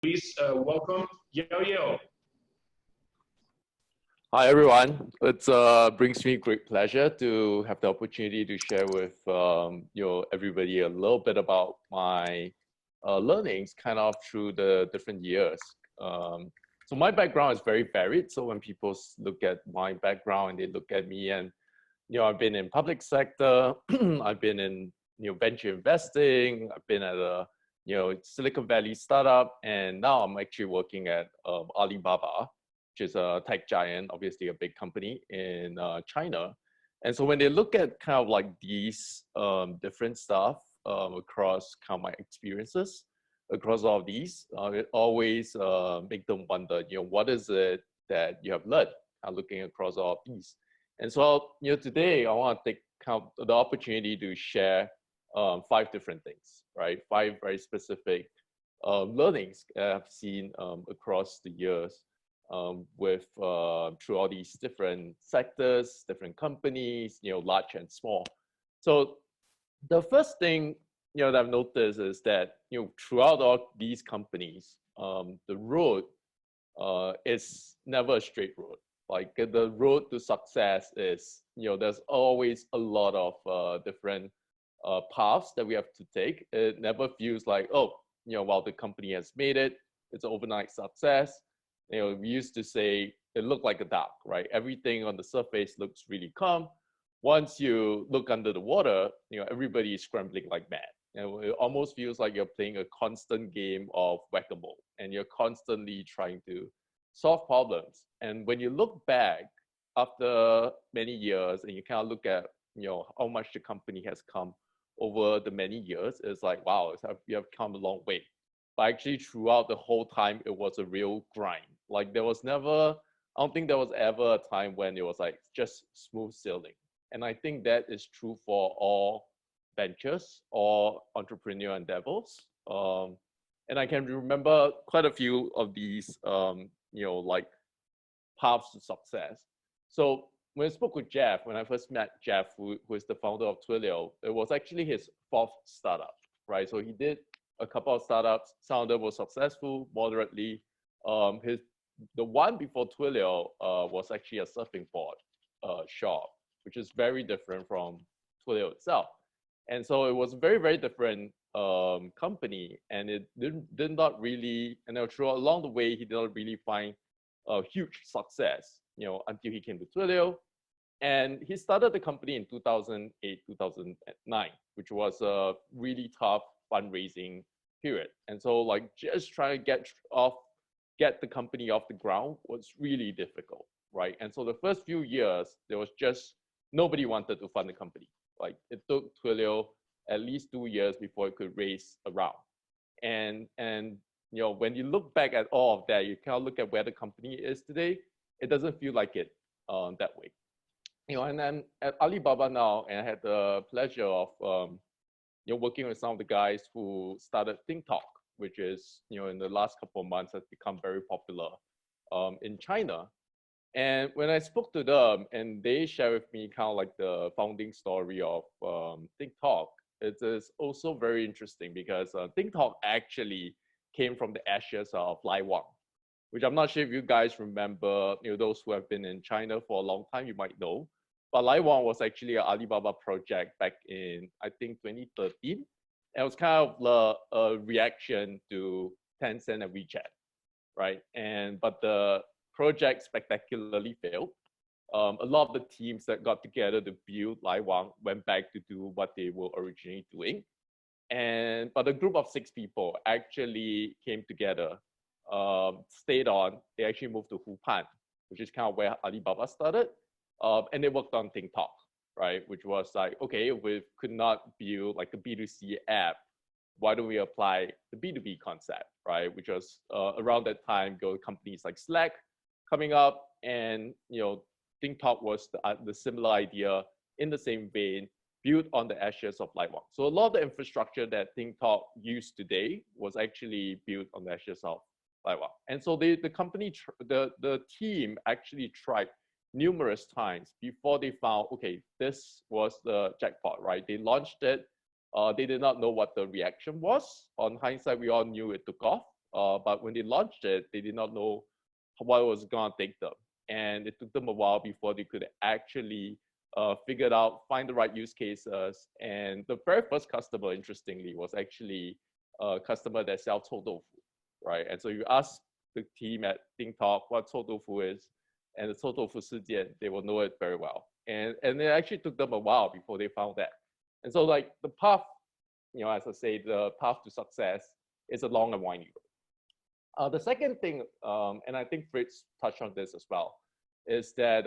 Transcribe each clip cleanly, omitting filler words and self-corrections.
Please welcome Yaw Yeo. Hi everyone. It brings me great pleasure to have the opportunity to share with everybody a little bit about my learnings kind of through the different years. So my background is very varied. So when people look at my background and they look at me, and I've been in public sector, I've been in venture investing, I've been at a Silicon Valley startup, and now I'm actually working at Alibaba, which is a tech giant, obviously a big company in China. And so when they look at kind of like these different stuff across kind of my experiences across all of these, it always make them wonder, what is it that you have learned looking across all of these? And so, today I want to take kind of the opportunity to share 5 different things, right? 5 very specific learnings that I've seen across the years through all these different sectors, different companies, large and small. So the first thing that I've noticed is that throughout all these companies, the road is never a straight road. Like the road to success is, there's always a lot of different paths that we have to take. It never feels like, oh, while the company has made it, it's an overnight success. We used to say it looked like a duck, right? Everything on the surface looks really calm. Once you look under the water, everybody is scrambling like mad. And it almost feels like you're playing a constant game of whack-a-mole, and you're constantly trying to solve problems. And when you look back after many years and you kind of look at, how much the company has come over the many years, it's like, wow, you have come a long way. But actually throughout the whole time, it was a real grind. Like I don't think there was ever a time when it was like just smooth sailing. And I think that is true for all ventures or entrepreneur endeavors. And I can remember quite a few of these, like paths to success. So when I spoke with Jeff, when I first met Jeff, who is the founder of Twilio, it was actually his 4th startup, right? So he did a couple of startups. Some of them were successful moderately. The one before Twilio was actually a surfing board shop, which is very different from Twilio itself. And so it was a very, very different company, and it did not really, and along the way, he did not really find a huge success, until he came to Twilio. And he started the company in 2008, 2009, which was a really tough fundraising period. And so like just trying to get the company off the ground was really difficult, right? And so the first few years, there was just nobody wanted to fund the company. Like it took Twilio at least 2 years before it could raise a round. And when you look back at all of that, you kind of look at where the company is today, it doesn't feel like it that way. And then at Alibaba now, and I had the pleasure of working with some of the guys who started TikTok, which is in the last couple of months has become very popular in China. And when I spoke to them and they shared with me kind of like the founding story of TikTok, it is also very interesting because TikTok actually came from the ashes of Lai Wang, which I'm not sure if you guys remember, those who have been in China for a long time, you might know. But Lai Wang was actually an Alibaba project back in, I think, 2013. And it was kind of a reaction to Tencent and WeChat, right? But the project spectacularly failed. A lot of the teams that got together to build Lai Wang went back to do what they were originally doing. But a group of 6 people actually came together, stayed on. They actually moved to Wuhan, which is kind of where Alibaba started. And they worked on TikTok, right? Which was like, okay, we could not build like a B2C app. Why don't we apply the B2B concept, right? Which was around that time, companies like Slack coming up, and TikTok was the similar idea in the same vein, built on the ashes of Lai Wang. So a lot of the infrastructure that TikTok used today was actually built on the ashes of Lai Wang. And so the company, the team actually tried numerous times before they found, okay, this was the jackpot, right? They launched it. They did not know what the reaction was. On hindsight, we all knew it took off. but when they launched it, they did not know what it was going to take them. And it took them a while before they could actually figure it out, find the right use cases. And the very first customer, interestingly, was actually a customer that sells tofu, right? And so you ask the team at TikTok what tofu is, and the tofu事件, they will know it very well. And it actually took them a while before they found that. And so like the path, as I say, the path to success is a long and winding road. The second thing, and I think Fritz touched on this as well, is that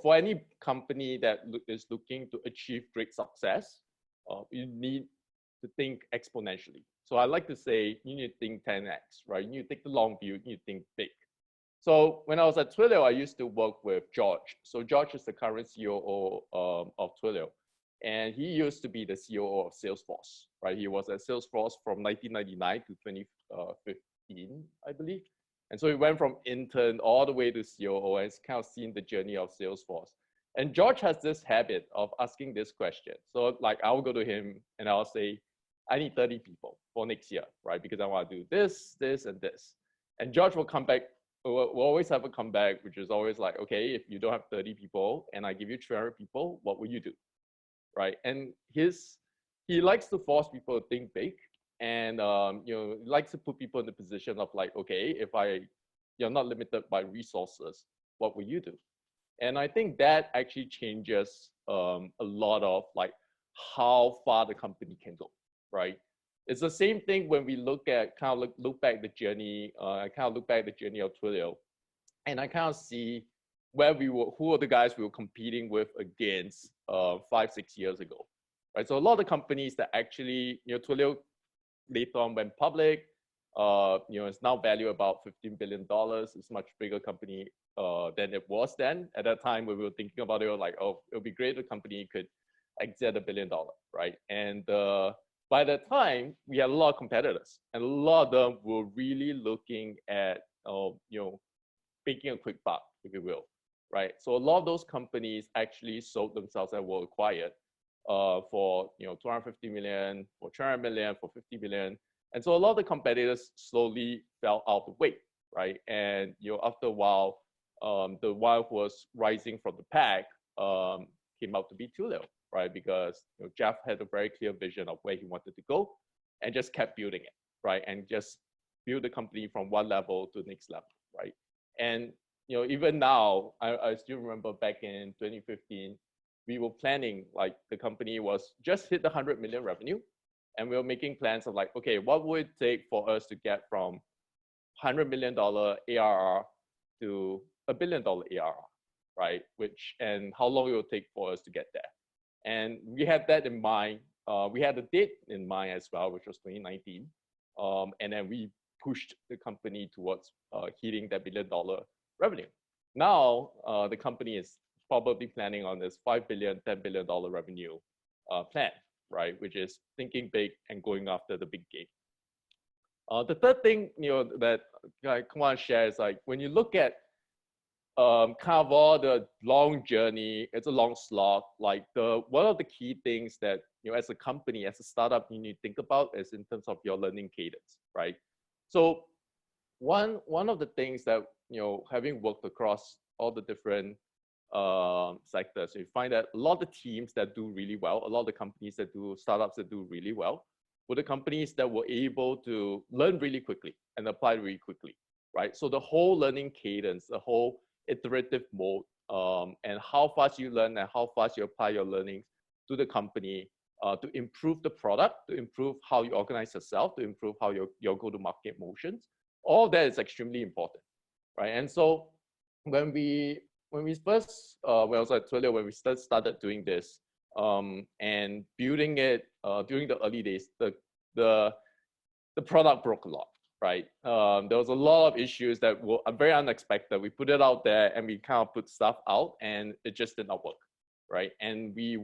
for any company that is looking to achieve great success, you need to think exponentially. So I like to say you need to think 10x, right? You need to take the long view, you need to think big. So when I was at Twilio, I used to work with George. So George is the current COO of Twilio. And he used to be the COO of Salesforce, right? He was at Salesforce from 1999 to 2015, I believe. And so he went from intern all the way to COO, and has kind of seen the journey of Salesforce. And George has this habit of asking this question. So like I'll go to him and I'll say, I need 30 people for next year, right? Because I want to do this, this, and this. And George will come back, we'll always have a comeback, which is always like, okay, if you don't have 30 people and I give you 300 people, what will you do, right? And he likes to force people to think big. And he likes to put people in the position of like, okay, if you're not limited by resources, what will you do? And I think that actually changes a lot of like how far the company can go, right? It's the same thing when we look at look back the journey. I kind of look back the journey of Twilio, and I kind of see who are the guys we were competing with against 5-6 years ago, right? So a lot of the companies that actually Twilio later on went public, it's now valued about $15 billion. It's a much bigger company than it was then. At that time, when we were thinking about it, we were like, oh, it would be great if the company could exit $1 billion, right? And by that time, we had a lot of competitors, and a lot of them were really looking at, making a quick buck, if you will, right? So a lot of those companies actually sold themselves and were acquired for 250 million, for 300 million, for 50 million. And so a lot of the competitors slowly fell out of the way, right? And after a while, the one who was rising from the pack came out to be Twilio, right? Because Jeff had a very clear vision of where he wanted to go and just kept building it, right? And just build the company from one level to the next level, right? And even now, I still remember back in 2015, we were planning, like the company was just hit the 100 million revenue, and we were making plans of like, okay, what would it take for us to get from $100 million ARR to $1 billion ARR, right? And how long it will take for us to get there. And we had that in mind. We had a date in mind as well, which was 2019. And then we pushed the company towards hitting that $1 billion revenue. Now, the company is probably planning on this $5 billion, $10 billion revenue plan, right? Which is thinking big and going after the big game. The third thing, that I want to share is like, when you look at kind of all the long journey, it's a long slog. Like one of the key things that, as a company, as a startup, you need to think about is in terms of your learning cadence, right? So one of the things that, having worked across all the different sectors, you find that a lot of the teams that do really well, a lot of the companies that do startups that do really well, were the companies that were able to learn really quickly and apply really quickly, right? So the whole learning cadence, the whole iterative mode, and how fast you learn and how fast you apply your learnings to the company to improve the product, to improve how you organize yourself, to improve how your go-to-market motions, all that is extremely important, right? And so when we first, when I was at Twilio, when we started doing this and building it during the early days, the product broke a lot, right? There was a lot of issues that were very unexpected. We put it out there and we kind of put stuff out and it just did not work, right? And we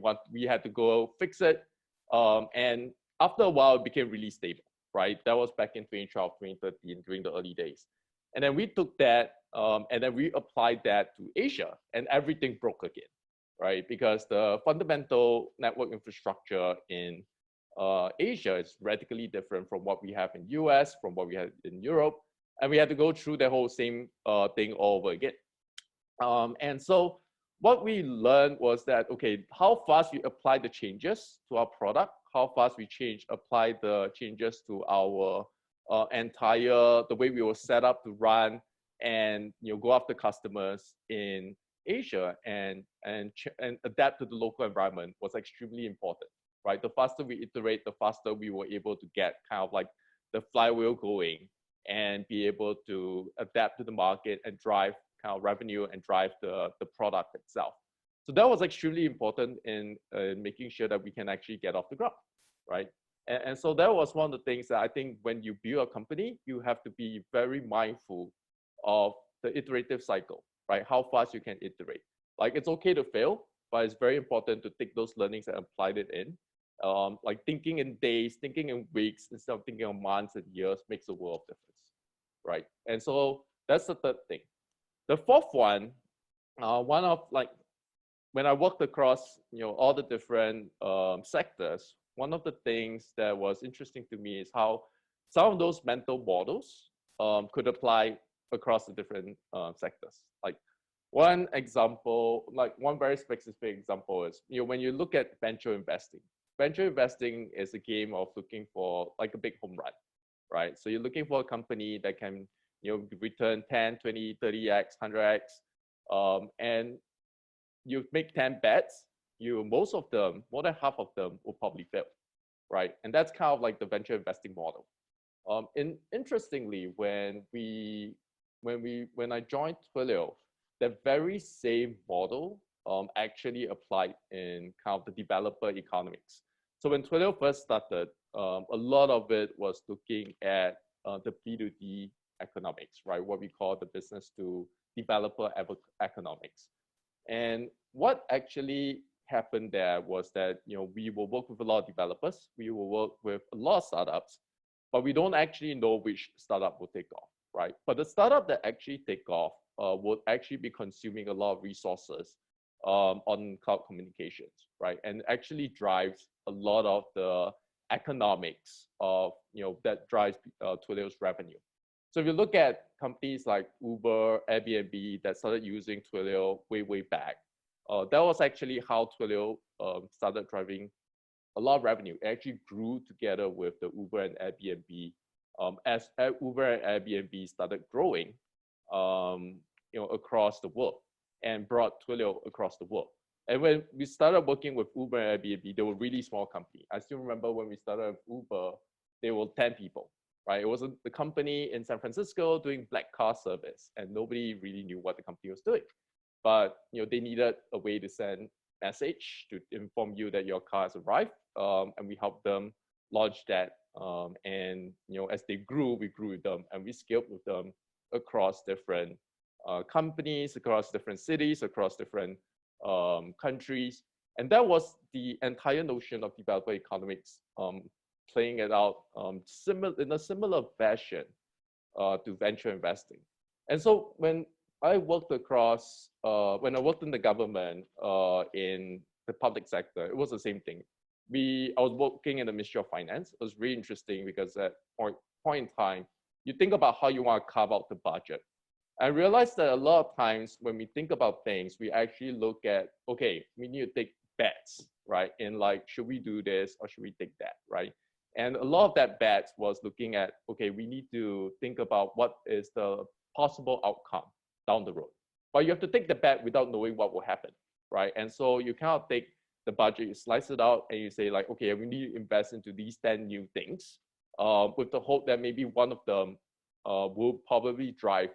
had to go fix it. And after a while, it became really stable, right? That was back in 2012, 2013, during the early days. And then we took that and then we applied that to Asia, and everything broke again, right? Because the fundamental network infrastructure in Asia is radically different from what we have in US, from what we have in Europe, and we had to go through the whole same thing all over again. And so what we learned was that, okay, how fast we apply the changes to our product, how fast we apply the changes to our the way we were set up to run and go after customers in Asia and adapt to the local environment was extremely important, right? The faster we iterate, the faster we were able to get kind of like the flywheel going and be able to adapt to the market and drive kind of revenue and drive the product itself. So that was extremely important in making sure that we can actually get off the ground, right? And so that was one of the things that I think when you build a company, you have to be very mindful of the iterative cycle, right? How fast you can iterate. Like it's okay to fail, but it's very important to take those learnings and apply it in. Like thinking in days, thinking in weeks, instead of thinking in months and years makes a world of difference, right? And so that's the third thing. The fourth one, one of like, when I worked across, all the different sectors, one of the things that was interesting to me is how some of those mental models could apply across the different sectors. Like one example, like one very specific example is, when you look at venture investing is a game of looking for like a big home run, right? So you're looking for a company that can, return 10, 20, 30x, 100x, and you make 10 bets, most of them, more than half of them will probably fail, right? And that's kind of like the venture investing model. Interestingly, when I joined Twilio, the very same model actually applied in kind of the developer economics. So when Twilio first started, a lot of it was looking at the B2D economics, right? What we call the business to developer economics. And what actually happened there was that, we will work with a lot of developers, we will work with a lot of startups, but we don't actually know which startup will take off, right? But the startup that actually take off would actually be consuming a lot of resources on cloud communications, right? And actually drives a lot of the economics of, that drives Twilio's revenue. So if you look at companies like Uber, Airbnb that started using Twilio way back, that was actually how Twilio started driving a lot of revenue. It actually grew together with the Uber and Airbnb. As Uber and Airbnb started growing, across the world and brought Twilio across the world. And when we started working with Uber and Airbnb, they were really small company. I still remember when we started with Uber, they were 10 people. Right, it was the company in San Francisco doing black car service, and nobody really knew what the company was doing. But they needed a way to send message to inform you that your car has arrived, and we helped them launch that. And as they grew, we grew with them, and we scaled with them across different companies, across different cities, across different countries, and that was the entire notion of developer economics. Playing it out in a similar fashion to venture investing. And so when I worked when I worked in the government in the public sector, it was the same thing. I was working in the Ministry of Finance. It was really interesting because at point in time, you think about how you want to carve out the budget. I realized that a lot of times when we think about things, we actually look at, okay, we need to take bets, right? In like, should we do this or should we take that, right? And a lot of that bets was looking at, okay, we need to think about what is the possible outcome down the road. But you have to take the bet without knowing what will happen, right? And so you cannot take the budget, you slice it out and you say like, okay, we need to invest into these 10 new things with the hope that maybe one of them will probably drive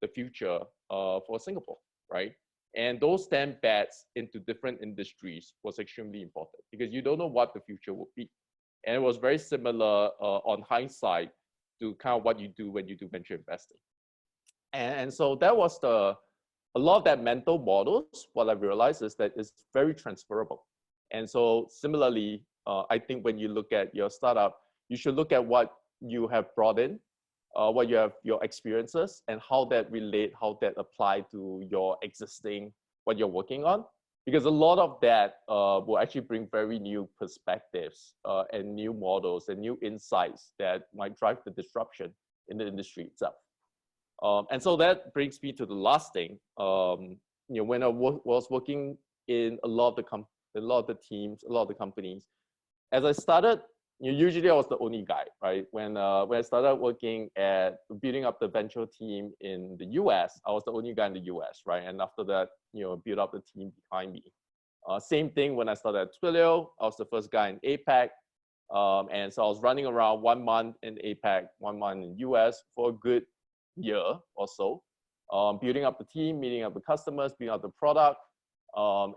the future for Singapore, right? And those 10 bets into different industries was extremely important because you don't know what the future will be. And it was very similar on hindsight to kind of what you do when you do venture investing. And so that was a lot of that mental models, what I realized is that it's very transferable. And so similarly, I think when you look at your startup, you should look at what you have brought in, what you have, your experiences, and how that relate, how that apply to your existing, what you're working on. because a lot of that will actually bring very new perspectives and new models and new insights that might drive the disruption in the industry itself. And so that brings me to the last thing. When I was working in a lot of the teams, a lot of the companies, as I started, usually I was the only guy, right? When I started working at building up the venture team in the US, I was the only guy in the US, right? And after that, build up the team behind me. Same thing when I started at Twilio, I was the first guy in APAC. And so I was running around 1 month in APAC, 1 month in US for a good year or so, building up the team, meeting up the customers, building up the product,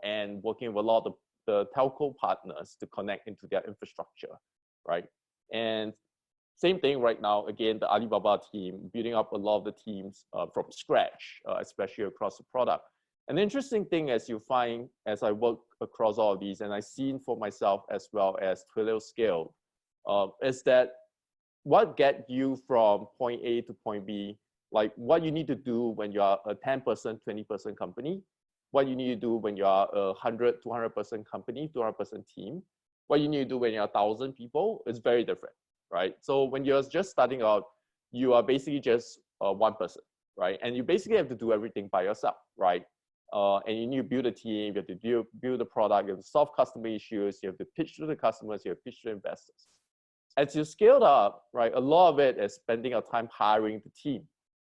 and working with a lot of the telco partners to connect into their infrastructure, right? And same thing right now, again, the Alibaba team, building up a lot of the teams from scratch, especially across the product. An interesting thing as you find, as I work across all of these, and I've seen for myself as well as Twilio scale, is that what get you from point A to point B, like what you need to do when you are a 10-person, 20-person company, what you need to do when you are a 100, 200-person company, 200-person team, what you need to do when you're 1,000 people is very different, right? So when you're just starting out, you are basically just one person, right? And you basically have to do everything by yourself, right? And you need to build a team, you have to build a product, you have to solve customer issues, you have to pitch to the customers, you have to pitch to investors. As you scaled up, right, a lot of it is spending your time hiring the team,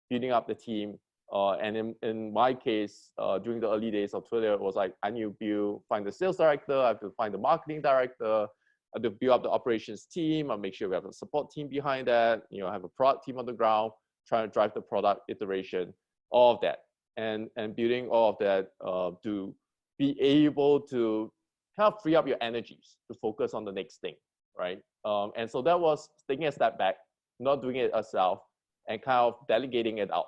building up the team. And in my case, during the early days of Twilio, it was like, I need to find the sales director, I have to find the marketing director, I have to build up the operations team, I make sure we have a support team behind that, have a product team on the ground, trying to drive the product iteration, all of that. And building all of that to be able to kind of free up your energies to focus on the next thing, right? And so that was taking a step back, not doing it yourself, and kind of delegating it out.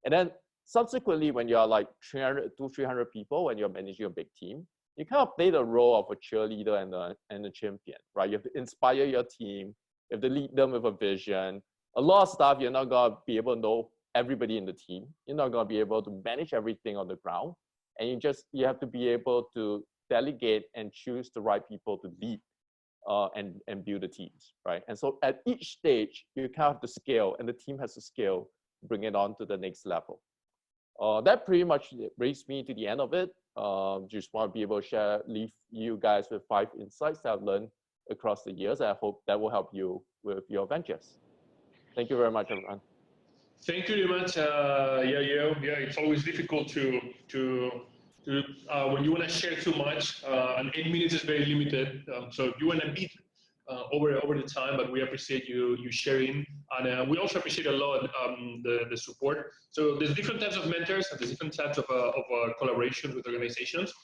And then subsequently, when you're like 300 to 300 people, when you're managing a big team, you kind of play the role of a cheerleader and a champion, right? You have to inspire your team, you have to lead them with a vision. A lot of stuff you're not gonna be able to know everybody in the team. You're not gonna be able to manage everything on the ground. And you have to be able to delegate and choose the right people to lead and build the teams, right? And so at each stage, you kind of have to scale, and the team has to scale, bring it on to the next level. That pretty much brings me to the end of it. Just want to be able to leave you guys with 5 insights that I've learned across the years. I hope that will help you with your ventures. Thank you very much, everyone. Thank you very much, Yaw Yeo. Yeah, it's always difficult to when you want to share too much, and 8 minutes is very limited. So you want to beat over the time, but we appreciate you sharing, and we also appreciate a lot the support. So there's different types of mentors and there's different types of collaboration with organizations.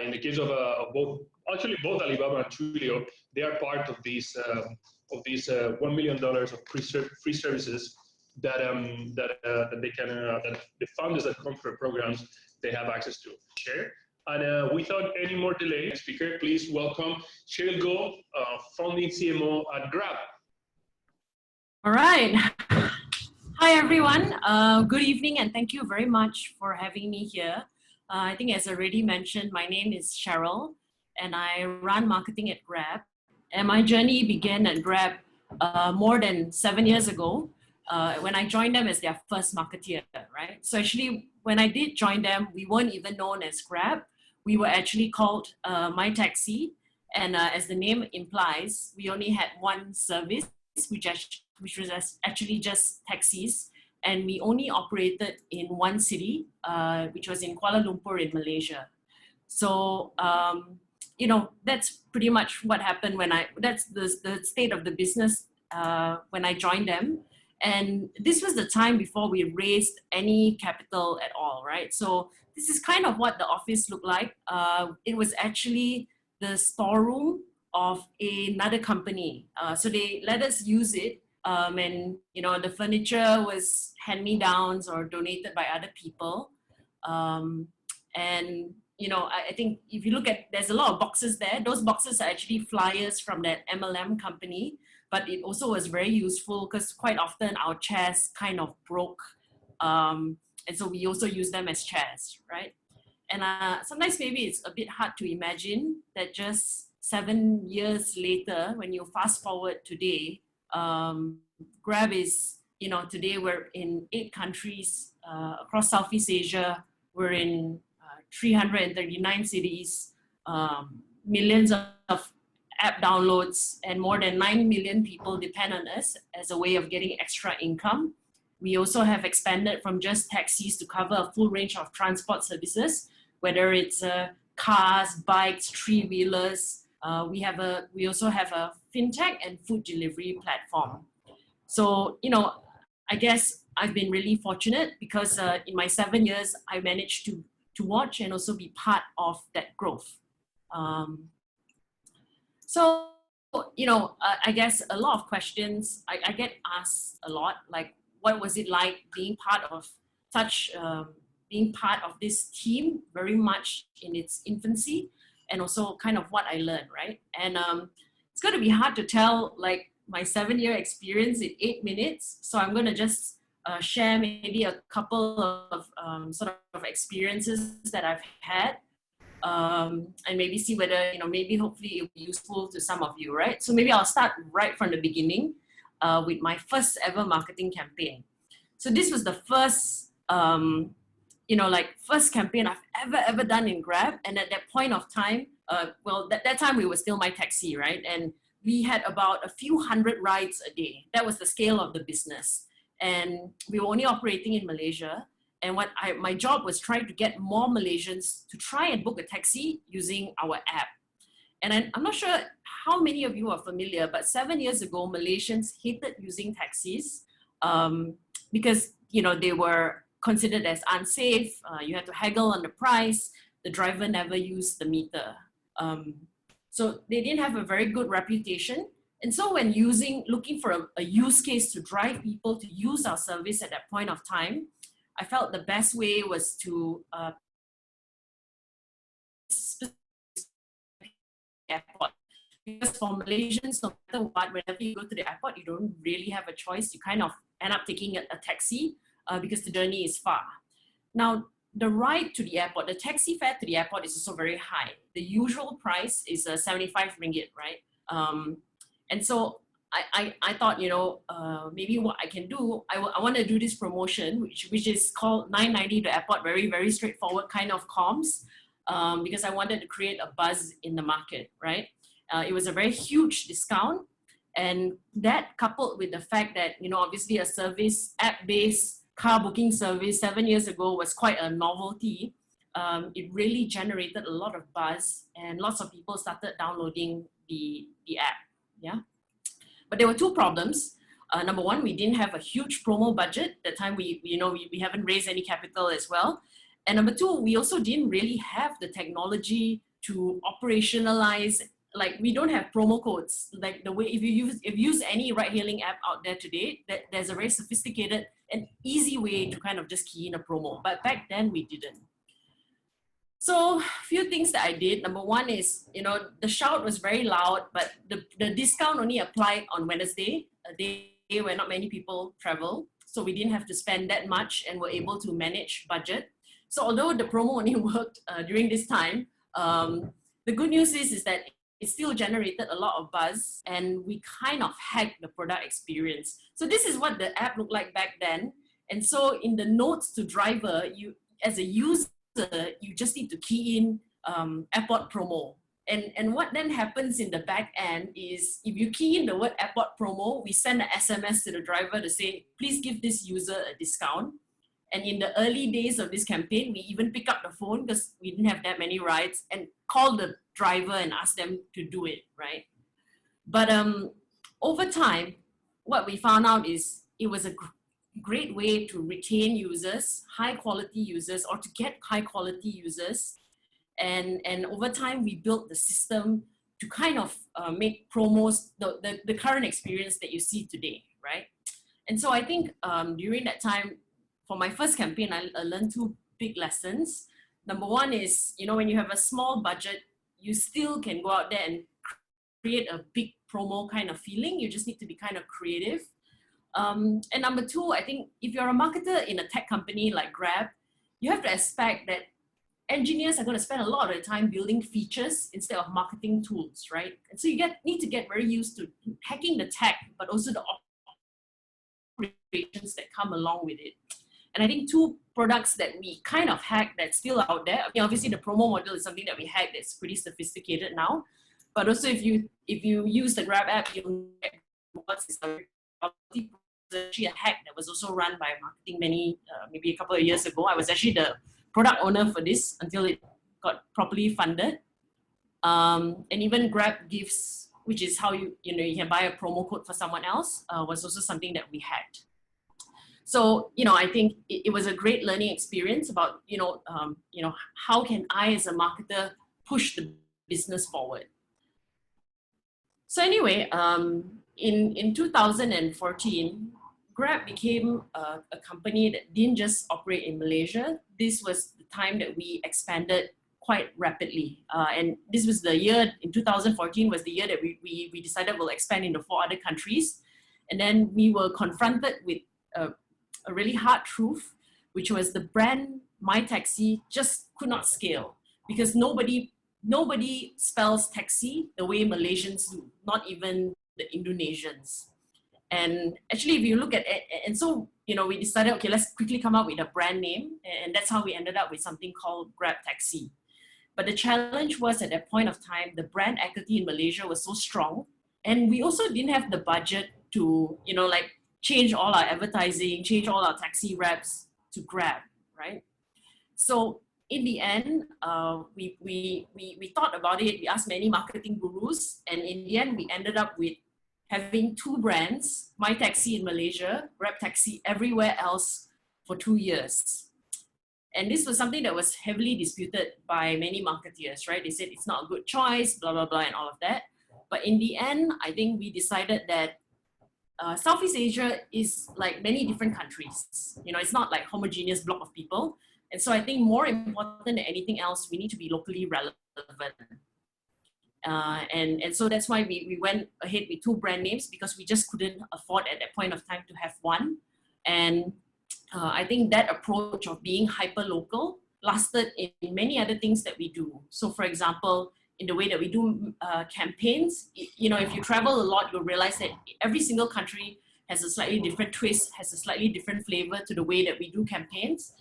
In the case of both Alibaba and Twilio, they are part of these $1 million of free services that they can that the founders that come for programs they have access to share. And without any more delay, speaker, please welcome Cheryl Goh, founding CMO at Grab. All right. Hi, everyone. Good evening, and thank you very much for having me here. I think as already mentioned, my name is Cheryl, and I run marketing at Grab. And my journey began at Grab more than 7 years ago when I joined them as their first marketeer, right? So actually, when I did join them, we weren't even known as Grab. We were actually called My Taxi, and as the name implies, we only had one service, which was actually just taxis, and we only operated in one city, which was in Kuala Lumpur in Malaysia. So, that's pretty much what happened that's the state of the business when I joined them. And this was the time before we raised any capital at all, right? So this is kind of what the office looked like. It was actually the storeroom of another company. So they let us use it. And, the furniture was hand-me-downs or donated by other people. I think if you look at, there's a lot of boxes there. Those boxes are actually flyers from that MLM company. But it also was very useful because quite often our chairs kind of broke. And so we also use them as chairs, right? And sometimes maybe it's a bit hard to imagine that just 7 years later, when you fast forward today, Grab is, today we're in 8 countries across Southeast Asia. We're in 339 cities, millions of app downloads, and more than 9 million people depend on us as a way of getting extra income. We also have expanded from just taxis to cover a full range of transport services, whether it's cars, bikes, three-wheelers. We also have a fintech and food delivery platform. So, I guess I've been really fortunate because in my 7 years, I managed to watch and also be part of that growth. I guess a lot of questions I get asked a lot, like, what was it like being part of this team very much in its infancy, and also kind of what I learned, right? And it's going to be hard to tell like my 7-year experience in 8 minutes. So I'm going to just share maybe a couple of sort of experiences that I've had, and maybe see whether, maybe hopefully it'll be useful to some of you, right? So maybe I'll start right from the beginning with my first ever marketing campaign. So this was the first, first campaign I've ever done in Grab. And at that point of time, that time we were still My Taxi, right? And we had about a few hundred rides a day. That was the scale of the business. And we were only operating in Malaysia. And my job was trying to get more Malaysians to try and book a taxi using our app. And I'm not sure how many of you are familiar, but 7 years ago, Malaysians hated using taxis because, they were considered as unsafe. You had to haggle on the price. The driver never used the meter. So they didn't have a very good reputation. And so when looking for a use case to drive people to use our service at that point of time, I felt the best way was to airport. Because for Malaysians, no matter what, whenever you go to the airport, you don't really have a choice. You kind of end up taking a taxi because the journey is far. Now, the ride to the airport, the taxi fare to the airport is also very high. The usual price is 75 ringgit, right? And so I thought, maybe what I can do, I want to do this promotion, which is called 990 to airport, very, very straightforward kind of comms, because I wanted to create a buzz in the market, right? It was a very huge discount. And that coupled with the fact that, obviously a service, app-based car booking service 7 years ago was quite a novelty. It really generated a lot of buzz and lots of people started downloading the app, yeah? But there were 2 problems. Number one, we didn't have a huge promo budget. At that time, we haven't raised any capital as well. And number 2, we also didn't really have the technology to operationalize. Like, we don't have promo codes. Like the way, if you use any ride-hailing app out there today, there's a very sophisticated and easy way to kind of just key in a promo. But back then we didn't. So a few things that I did. Number one is, the shout was very loud, but the discount only applied on Wednesday, a day where not many people travel. So we didn't have to spend that much and were able to manage budget. So although the promo only worked during this time, the good news is that it still generated a lot of buzz and we kind of hacked the product experience. So this is what the app looked like back then. And so in the notes to driver, you as a user, you just need to key in airport promo. And what then happens in the back end is if you key in the word airport promo, we send an SMS to the driver to say, please give this user a discount. And in the early days of this campaign, we even pick up the phone because we didn't have that many rides and call the driver and ask them to do it, right? But over time, what we found out is it was a great way to retain users, high quality users, or to get high quality users. And over time, we built the system to kind of make promos the current experience that you see today, right? And so I think during that time, for my first campaign, I learned 2 big lessons. Number one is, when you have a small budget, you still can go out there and create a big promo kind of feeling. You just need to be kind of creative. And number 2, I think if you're a marketer in a tech company like Grab, you have to expect that engineers are going to spend a lot of their time building features instead of marketing tools, right? And so you need to get very used to hacking the tech, but also the operations that come along with it. And I think two products that we kind of hacked that's still out there. I mean, obviously the promo model is something that we hacked that's pretty sophisticated now. But also if you use the Grab app, you'll get what's actually a hack that was also run by marketing maybe a couple of years ago. I was actually the product owner for this until it got properly funded. And even Grab Gifts, which is how you can buy a promo code for someone else, was also something that we had. So, I think it was a great learning experience about, how can I as a marketer push the business forward? So anyway, in 2014, Grab became a company that didn't just operate in Malaysia. This was the time that we expanded quite rapidly. And this was the year, in 2014 was the year that we decided we'll expand into 4 other countries. And then we were confronted with a really hard truth, which was the brand My Taxi just could not scale because nobody spells taxi the way Malaysians do, not even the Indonesians. And actually, if you look at it, and so, we decided, okay, let's quickly come up with a brand name. And that's how we ended up with something called Grab Taxi. But the challenge was at that point of time, the brand equity in Malaysia was so strong. And we also didn't have the budget to, change all our advertising, change all our taxi reps to Grab, right? So in the end, we thought about it. We asked many marketing gurus, and in the end, we ended up with having 2 brands, My Taxi in Malaysia, Grab Taxi everywhere else for 2 years. And this was something that was heavily disputed by many marketeers, right? They said it's not a good choice, blah, blah, blah, and all of that. But in the end, I think we decided that Southeast Asia is like many different countries. It's not like homogeneous block of people. And so I think more important than anything else, we need to be locally relevant. And so that's why we went ahead with 2 brand names because we just couldn't afford at that point of time to have one. And I think that approach of being hyper-local lasted in many other things that we do. So for example, in the way that we do campaigns, if you travel a lot, you'll realize that every single country has a slightly different twist, has a slightly different flavor to the way that we do campaigns.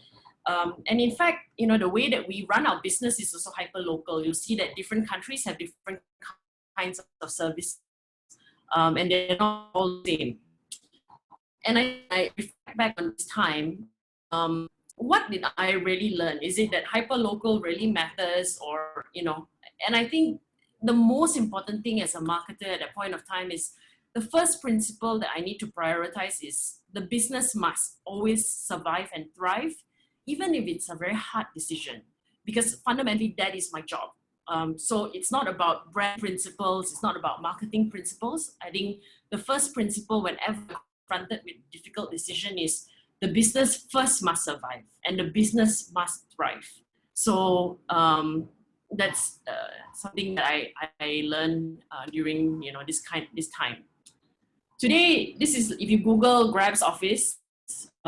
And in fact, the way that we run our business is also hyper-local. You'll see that different countries have different kinds of service, and they're not all the same. And I reflect back on this time, what did I really learn? Is it that hyper-local really matters or, and I think the most important thing as a marketer at that point of time is the first principle that I need to prioritize is the business must always survive and thrive, even if it's a very hard decision, because fundamentally that is my job. So it's not about brand principles, it's not about marketing principles. I think the first principle whenever confronted with difficult decision is the business first must survive and the business must thrive. So that's something that I learned during this time. Today, this is, if you Google Grab's office,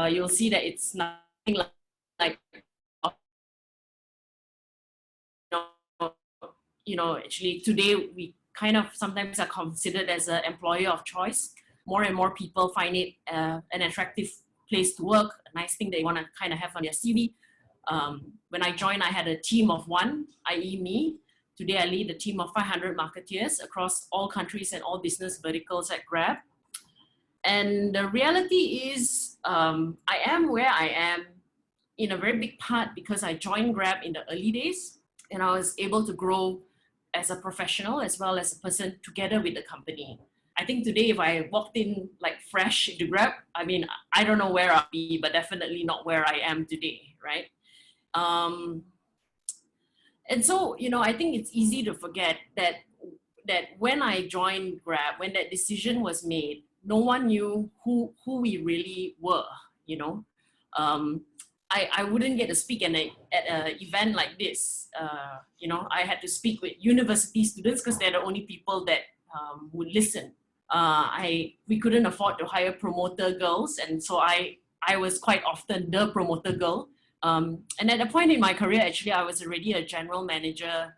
you'll see that it's nothing like actually today we kind of sometimes are considered as an employer of choice. More and more people find it an attractive place to work, a nice thing they want to kind of have on their CV. When I joined, I had a team of 1, i.e. me. Today, I lead a team of 500 marketeers across all countries and all business verticals at Grab. And the reality is, I am where I am in a very big part because I joined Grab in the early days, and I was able to grow as a professional as well as a person together with the company. I think today, if I walked in like fresh into Grab, I mean, I don't know where I'll be, but definitely not where I am today, right? And so, I think it's easy to forget that when I joined Grab, when that decision was made, no one knew who we really were, I wouldn't get to speak at an event like this. I had to speak with university students because they're the only people that would listen. We couldn't afford to hire promoter girls, and so I was quite often the promoter girl And at a point in my career, actually, I was already a general manager.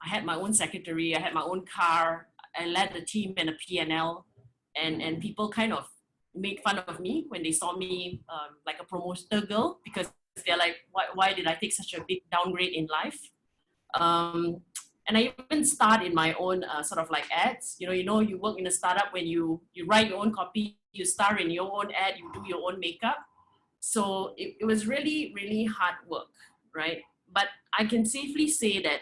I had my own secretary, I had my own car, I led the team and a P&L, and people kind of made fun of me when they saw me like a promoter girl, because they're like, why did I take such a big downgrade in life? And I even start in my own sort of like ads. You work in a startup when you write your own copy, you star in your own ad, you do your own makeup. So it was really, really hard work, right? But I can safely say that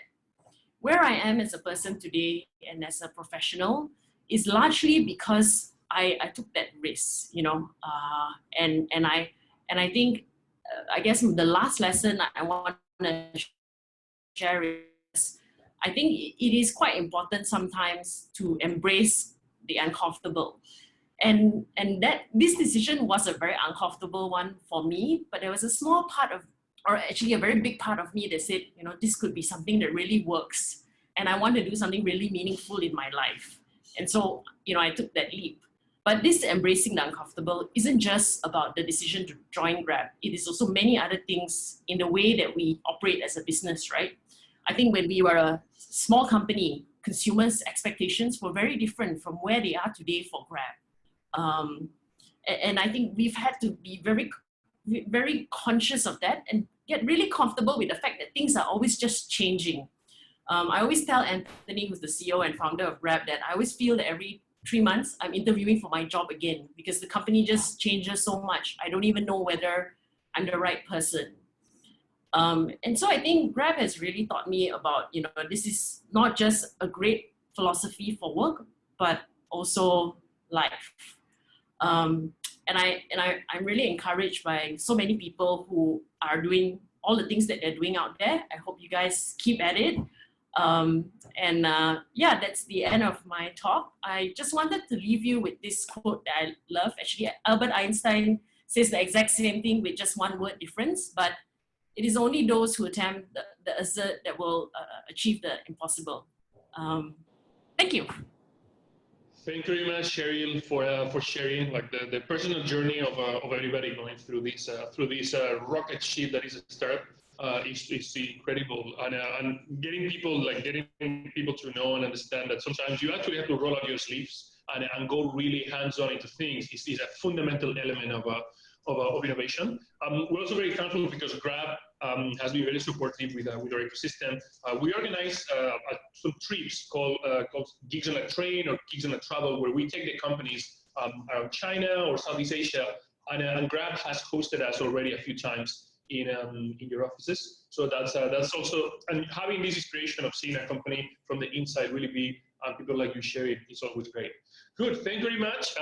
where I am as a person today and as a professional is largely because I took that risk, and I think, I guess the last lesson I want to share is, I think it is quite important sometimes to embrace the uncomfortable. And that this decision was a very uncomfortable one for me, but there was a small part of, or actually a very big part of me that said, this could be something that really works. And I want to do something really meaningful in my life. And so, I took that leap. But this embracing the uncomfortable isn't just about the decision to join Grab. It is also many other things in the way that we operate as a business, right? I think when we were a small company, consumers' expectations were very different from where they are today for Grab. And I think we've had to be very, very conscious of that and get really comfortable with the fact that things are always just changing. I always tell Anthony, who's the CEO and founder of Grab, that I always feel that every 3 months I'm interviewing for my job again, because the company just changes so much. I don't even know whether I'm the right person. And so I think Grab has really taught me about, this is not just a great philosophy for work, but also life. And I'm really encouraged by so many people who are doing all the things that they're doing out there. I hope you guys keep at it. Yeah, that's the end of my talk. I just wanted to leave you with this quote that I love. Actually, Albert Einstein says the exact same thing with just one word difference, but it is only those who attempt the absurd that will achieve the impossible. Thank you. Thank you very much, Cheryl, for sharing like the personal journey of everybody going through this rocket ship that is a startup. It's incredible, and getting people to know and understand that sometimes you actually have to roll up your sleeves and go really hands-on into things is a fundamental element of innovation. We're also very thankful because Grab has been very supportive with our ecosystem. We organize some trips called Gigs on a Train or Gigs on a Travel, where we take the companies around China or Southeast Asia, and Grab has hosted us already a few times in your offices. So that's also, and having this inspiration of seeing a company from the inside really be people like you share it is always great. Good, thank you very much.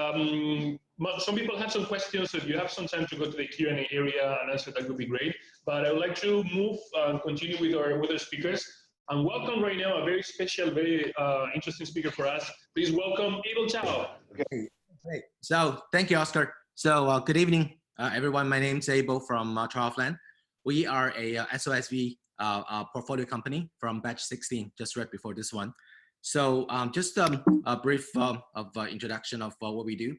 Some people have some questions, so if you have some time to go to the Q&A area and answer, that would be great. But I would like to move and continue with our speakers. And welcome right now a very special, very interesting speaker for us. Please welcome Abel Zhao. Okay, great. So thank you, Oscar. So good evening, everyone. My name is Abel from TravelFlan. We are a SOSV portfolio company from batch 16, just right before this one. So just a brief introduction of what we do.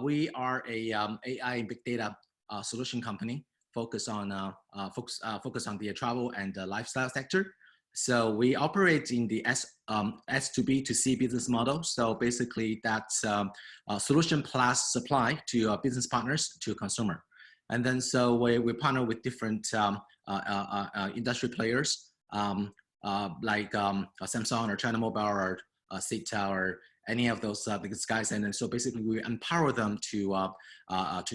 We are a AI and big data solution company focused on the travel and lifestyle sector. So we operate in the S2B2C business model. So basically that's solution plus supply to business partners to consumer. And then so we partner with different industry players like Samsung or China Mobile or Sita or any of those biggest guys. And then so basically we empower them to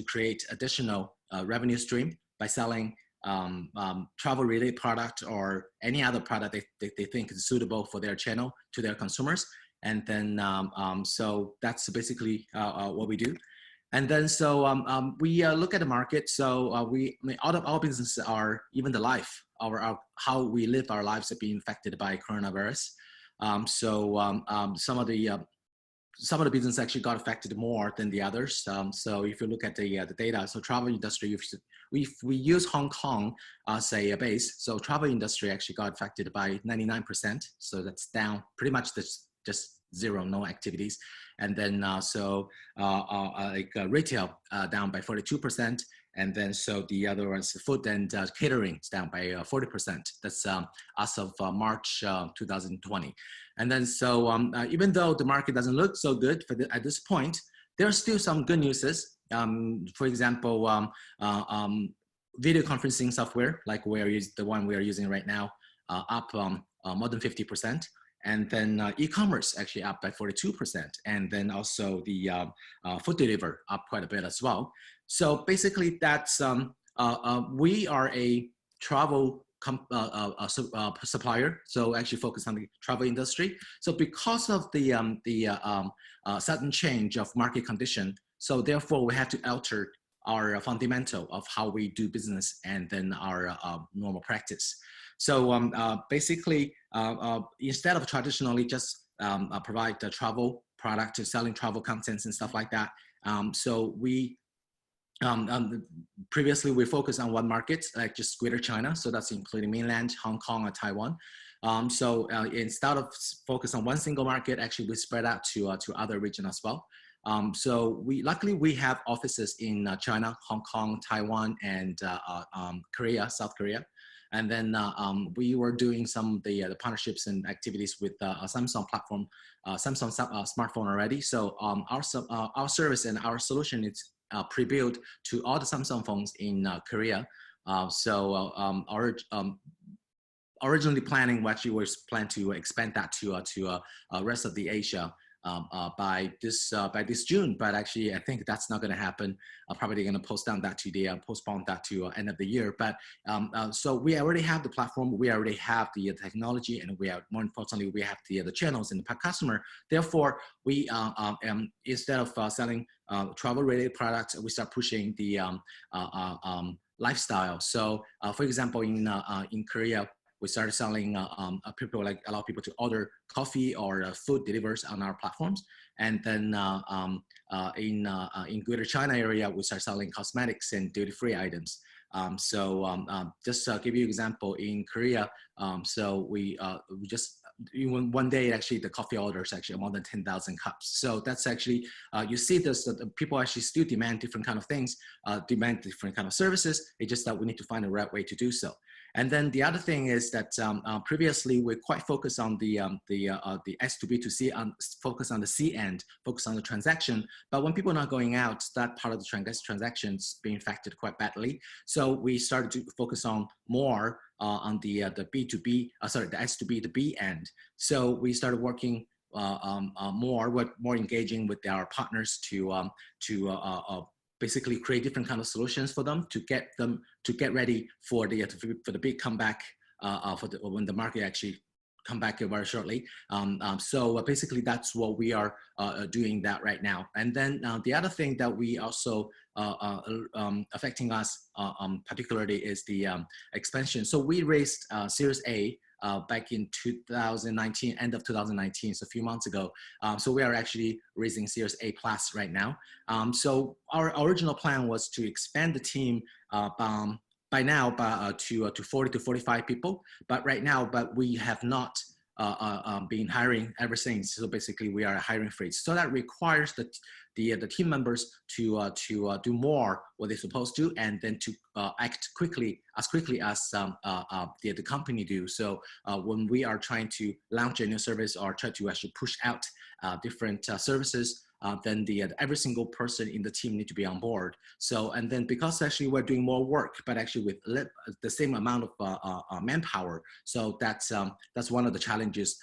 create additional revenue stream by selling travel related product or any other product they think is suitable for their channel to their consumers. And then so that's basically what we do. And then so we look at the market. So all of our businesses are, even the life, how we live our lives are being affected by coronavirus. Some of the business actually got affected more than the others. So if you look at the data, so travel industry, we use Hong Kong as a base. So travel industry actually got affected by 99%. So that's down pretty much just zero, no activities. And then retail down by 42%. And then so the other ones, food and catering is down by 40%. That's as of March 2020. And then so even though the market doesn't look so good at this point, there are still some good news. For example, video conferencing software, like the one we are using right now, up more than 50%. And then e-commerce actually up by 42%. And then also the food delivery up quite a bit as well. So basically that's, we are a travel supplier, so actually focus on the travel industry. So because of the sudden change of market condition, so therefore we have to alter our fundamental of how we do business and then our normal practice. So basically, instead of traditionally just provide the travel product to selling travel contents and stuff like that, so we previously we focused on one market, like just Greater China. So that's including mainland, Hong Kong, and Taiwan. So instead of focus on one single market, actually we spread out to other regions as well. So luckily we have offices in China, Hong Kong, Taiwan, and Korea, South Korea. And then we were doing some of the partnerships and activities with Samsung platform, Samsung smartphone already. So our service and our solution is pre-built to all the Samsung phones in Korea. Originally planning, actually was planned to expand that to rest of the Asia by this June, but actually I think that's not going to happen. Probably going to postpone that to end of the year. But so we already have the platform, we already have the technology, and we have, more importantly, we have the channels and the customer. Therefore, we instead of selling travel-related products, we start pushing the lifestyle. So, for example, in Korea, we started selling allow people to order coffee or food delivers on our platforms. And then in Greater China area, we start selling cosmetics and duty-free items. Just to give you an example, in Korea, so we just even one day actually the coffee orders actually more than 10,000 cups. So that's actually you see this that people actually still demand different kind of things, demand different kind of services. It's just that we need to find the right way to do so. And then the other thing is that previously we're quite focused on the S2B2C, focus on the C end, focus on the transaction. But when people are not going out, that part of the transactions being affected quite badly. So we started to focus on more on the B2B, the S2B, the B end. So we started working more engaging with our partners to basically create different kind of solutions for them to get ready for the big comeback when the market actually come back very shortly. So basically that's what we are doing that right now. And then the other thing that we also affecting us particularly is the expansion. So we raised Series A back in 2019, end of 2019, so a few months ago. So we are actually raising Series A plus right now. So our original plan was to expand the team by now to 40 to 45 people. But right now, we have not been hiring ever since. So basically we are a hiring freeze. So that requires the team members to do more what they're supposed to, and then to act quickly as the company do. So when we are trying to launch a new service or try to actually push out different services, then every single person in the team need to be on board. So, and then because actually we're doing more work, but actually with the same amount of manpower. So that's one of the challenges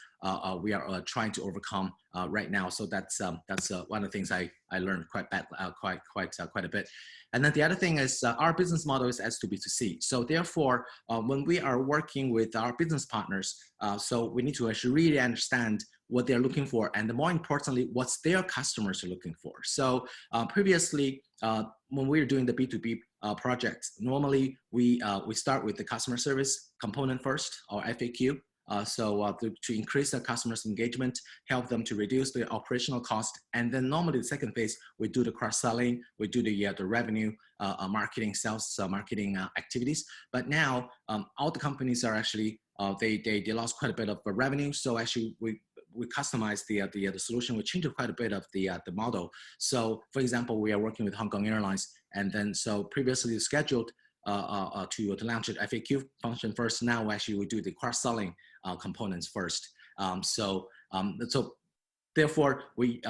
we are trying to overcome right now. So that's one of the things I learned quite a bit. And then the other thing is our business model is S2B2C. So therefore, when we are working with our business partners, so we need to actually really understand what they're looking for, and more importantly, what's their customers are looking for. So previously, when we were doing the B2B projects, normally we start with the customer service component first, or FAQ. To increase the customer's engagement, help them to reduce the operational cost. And then normally the second phase, we do the cross-selling, we do the revenue, marketing, sales, marketing activities. But now all the companies are actually, they lost quite a bit of revenue. So actually we customize the solution. We changed quite a bit of the model. So for example, we are working with Hong Kong Airlines, and then so previously scheduled to launch an FAQ function first. Now actually we do the cross-selling components first. So therefore, we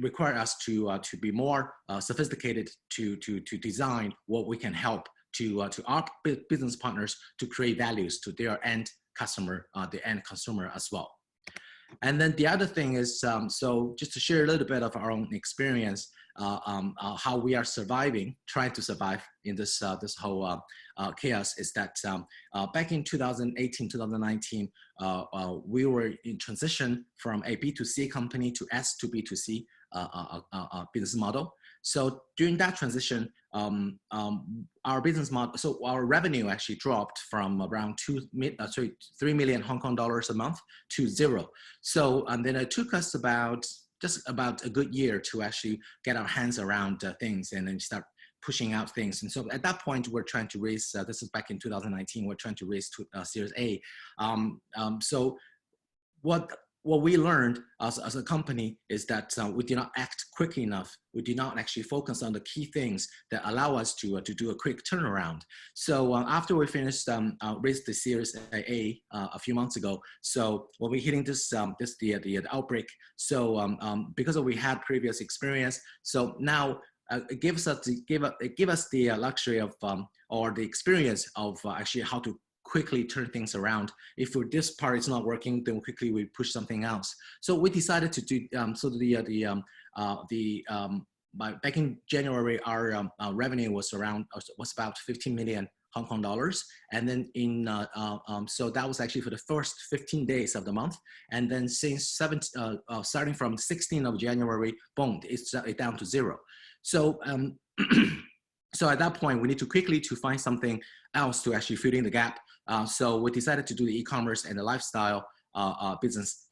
require us to be more sophisticated to design what we can help to our business partners to create values to their end customer, the end consumer as well. And then the other thing is, so just to share a little bit of our own experience, how we are surviving, trying to survive in this this whole chaos, is that back in 2018, 2019, we were in transition from a B2C company to S to B2C business model. So during that transition, our business model, so our revenue actually dropped from around 3 million Hong Kong dollars a month to 0. So and then it took us just about a good year to actually get our hands around things and then start pushing out things. And so at that point, we're trying to raise, this is back in 2019, we're trying to raise Series A. So what we learned as a company is that we did not act quick enough. We did not actually focus on the key things that allow us to do a quick turnaround. So after we finished raised the Series A a few months ago, so when we're hitting the outbreak, so because we had previous experience, so now it gives us the luxury of or the experience of actually how to quickly turn things around. If this part is not working, then quickly we push something else. So we decided to do back in January, our revenue was about 15 million Hong Kong dollars, and then in so that was actually for the first 15 days of the month, and then since starting from 16th of January, boom, it's down to 0. So so at that point, we need to quickly find something else to actually fill in the gap. So we decided to do the e-commerce and the lifestyle business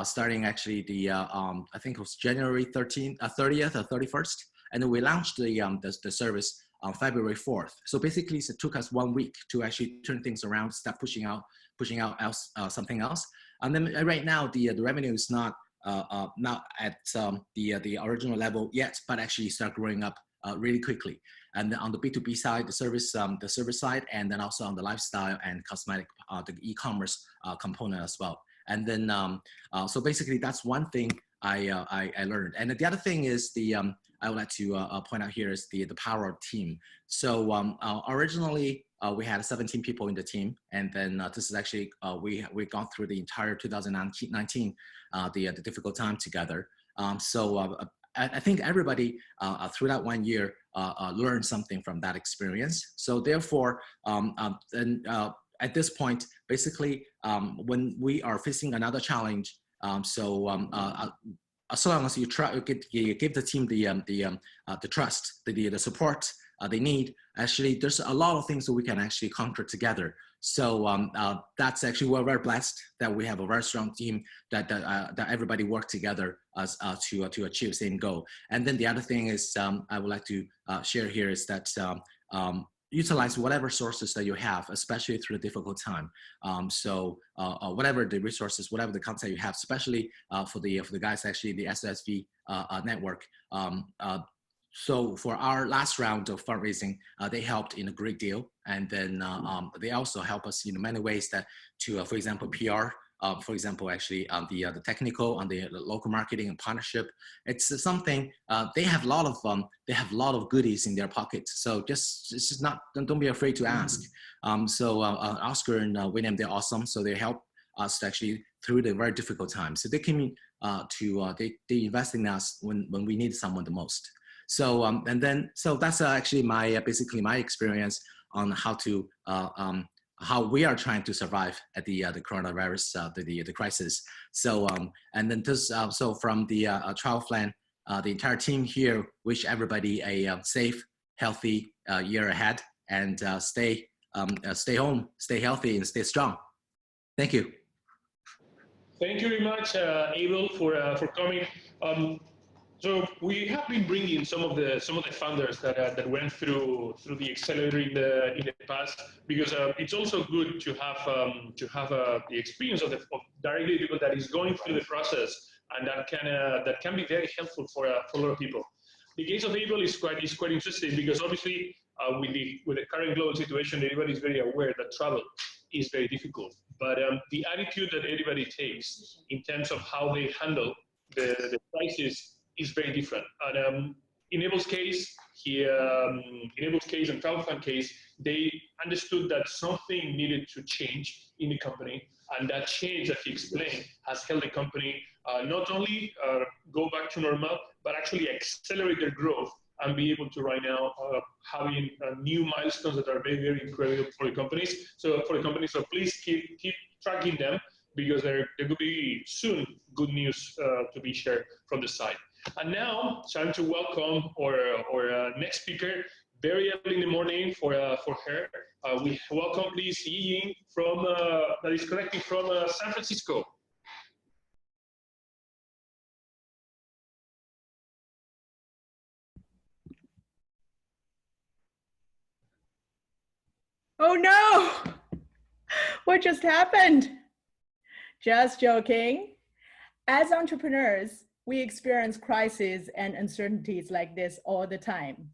starting actually I think it was January 30th or 31st, and then we launched the service on February 4th. So basically, it took us 1 week to actually turn things around, start pushing out something else. And then right now, the revenue is not at the original level yet, but actually start growing up really quickly. And then on the B2B side, the service side, and then also on the lifestyle and cosmetic, the e-commerce component as well. And then, so basically that's one thing I learned. And the other thing is I would like to point out here is the power of team. So originally we had 17 people in the team, and then this is actually we gone through the entire 2019 the difficult time together. So I think everybody through that 1 year learned something from that experience. So therefore, at this point, basically, when we are facing another challenge, as long as you give the team the trust, the support they need, actually, there's a lot of things that we can actually conquer together. So that's actually, we're very blessed that we have a very strong team that everybody work together as to achieve the same goal. And then the other thing is I would like to share here is that utilize whatever sources that you have, especially through a difficult time. So whatever the resources, whatever the content you have, especially for the guys actually the SOSV network. So for our last round of fundraising, they helped in a great deal, and then they also help us in many ways that to, for example, PR. For example, actually the technical, on the local marketing and partnership, it's something they have a lot of goodies in their pockets. So just not, don't be afraid to ask. So Oscar and William, they're awesome. So they help us actually through the very difficult times. So they came they invest in us when we need someone the most. So and then so that's actually basically my experience on how to. How we are trying to survive at the coronavirus, the crisis. So and then this so from the TravelFlan, the entire team here wish everybody a safe, healthy year ahead, and stay home, stay healthy, and stay strong. Thank you. Thank you very much, Abel, for coming. So we have been bringing some of the founders that went through the accelerator in the past, because it's also good to have the experience of directly people that is going through the process, and that can be very helpful for a lot of people. The case of Abel is quite interesting, because obviously with the current global situation, everybody is very aware that travel is very difficult. But the attitude that everybody takes in terms of how they handle the crisis is very different. And in Abel's case, in Abel's case and TravelFlan case, they understood that something needed to change in the company, and that change that he explained has helped the company not only go back to normal, but actually accelerate their growth and be able to right now having new milestones that are very, very incredible for the companies. So please keep tracking them, because there could be soon good news to be shared from the side. And now, time to welcome our next speaker, very early in the morning for her. We welcome, please, Yiying from that is connecting from San Francisco. Oh no! What just happened? Just joking. As entrepreneurs, we experience crises and uncertainties like this all the time.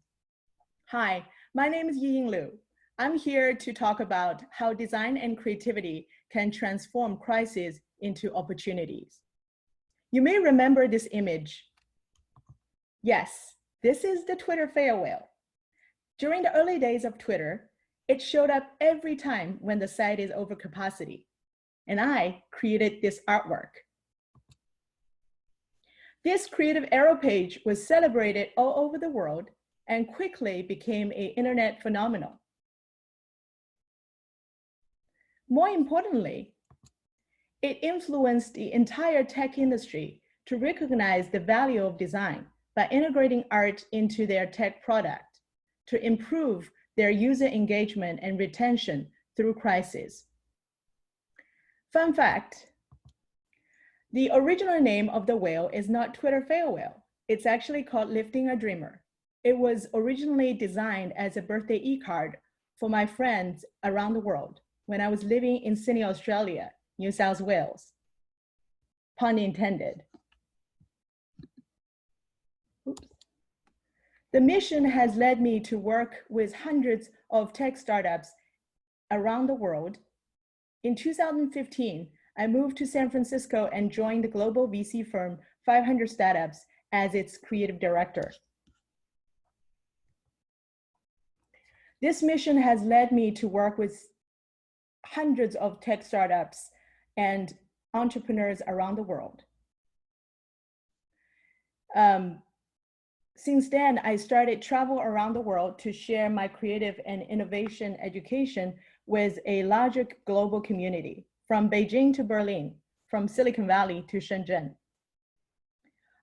Hi, my name is Yiying Lu. I'm here to talk about how design and creativity can transform crises into opportunities. You may remember this image. Yes, this is the Twitter fail whale. During the early days of Twitter, it showed up every time when the site is over capacity, and I created this artwork. This creative arrow page was celebrated all over the world and quickly became an internet phenomenon. More importantly, it influenced the entire tech industry to recognize the value of design by integrating art into their tech product to improve their user engagement and retention through crisis. Fun fact, the original name of the whale is not Twitter fail whale. It's actually called Lifting a Dreamer. It was originally designed as a birthday e-card for my friends around the world when I was living in Sydney, Australia, New South Wales. Pun intended. Oops. The mission has led me to work with hundreds of tech startups around the world. In 2015, I moved to San Francisco and joined the global VC firm 500 Startups as its creative director. This mission has led me to work with hundreds of tech startups and entrepreneurs around the world. Since then, I started travel around the world to share my creative and innovation education with a larger global community, from Beijing to Berlin, from Silicon Valley to Shenzhen.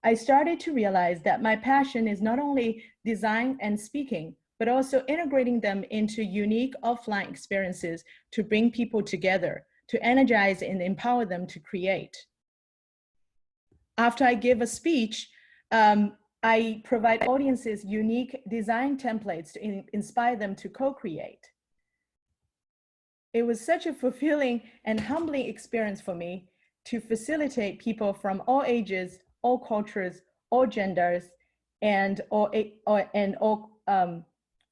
I started to realize that my passion is not only design and speaking, but also integrating them into unique offline experiences to bring people together, to energize and empower them to create. After I give a speech, I provide audiences unique design templates to inspire them to co-create. It was such a fulfilling and humbling experience for me to facilitate people from all ages, all cultures, all genders, and all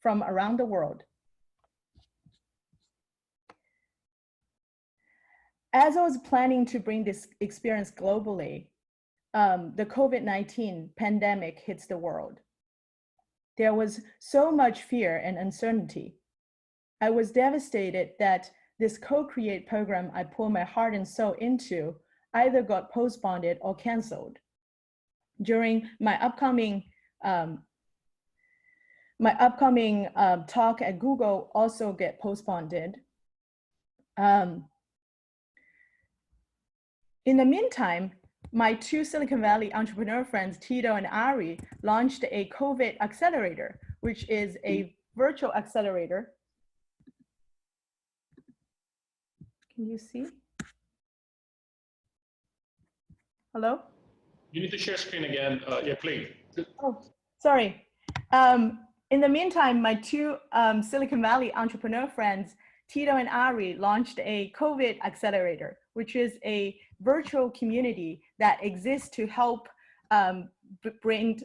from around the world. As I was planning to bring this experience globally, the COVID-19 pandemic hits the world. There was so much fear and uncertainty. I was devastated that this co-create program I poured my heart and soul into either got postponed or canceled. During my upcoming talk at Google also get postponed. In the meantime, my two Silicon Valley entrepreneur friends, Tito and Ari, launched a COVID Accelerator, which is a virtual accelerator. Can you see? Hello? You need to share screen again. Yeah, play. Oh, sorry. In the meantime, my two Silicon Valley entrepreneur friends, Tito and Ari, launched a COVID Accelerator, which is a virtual community that exists to help bring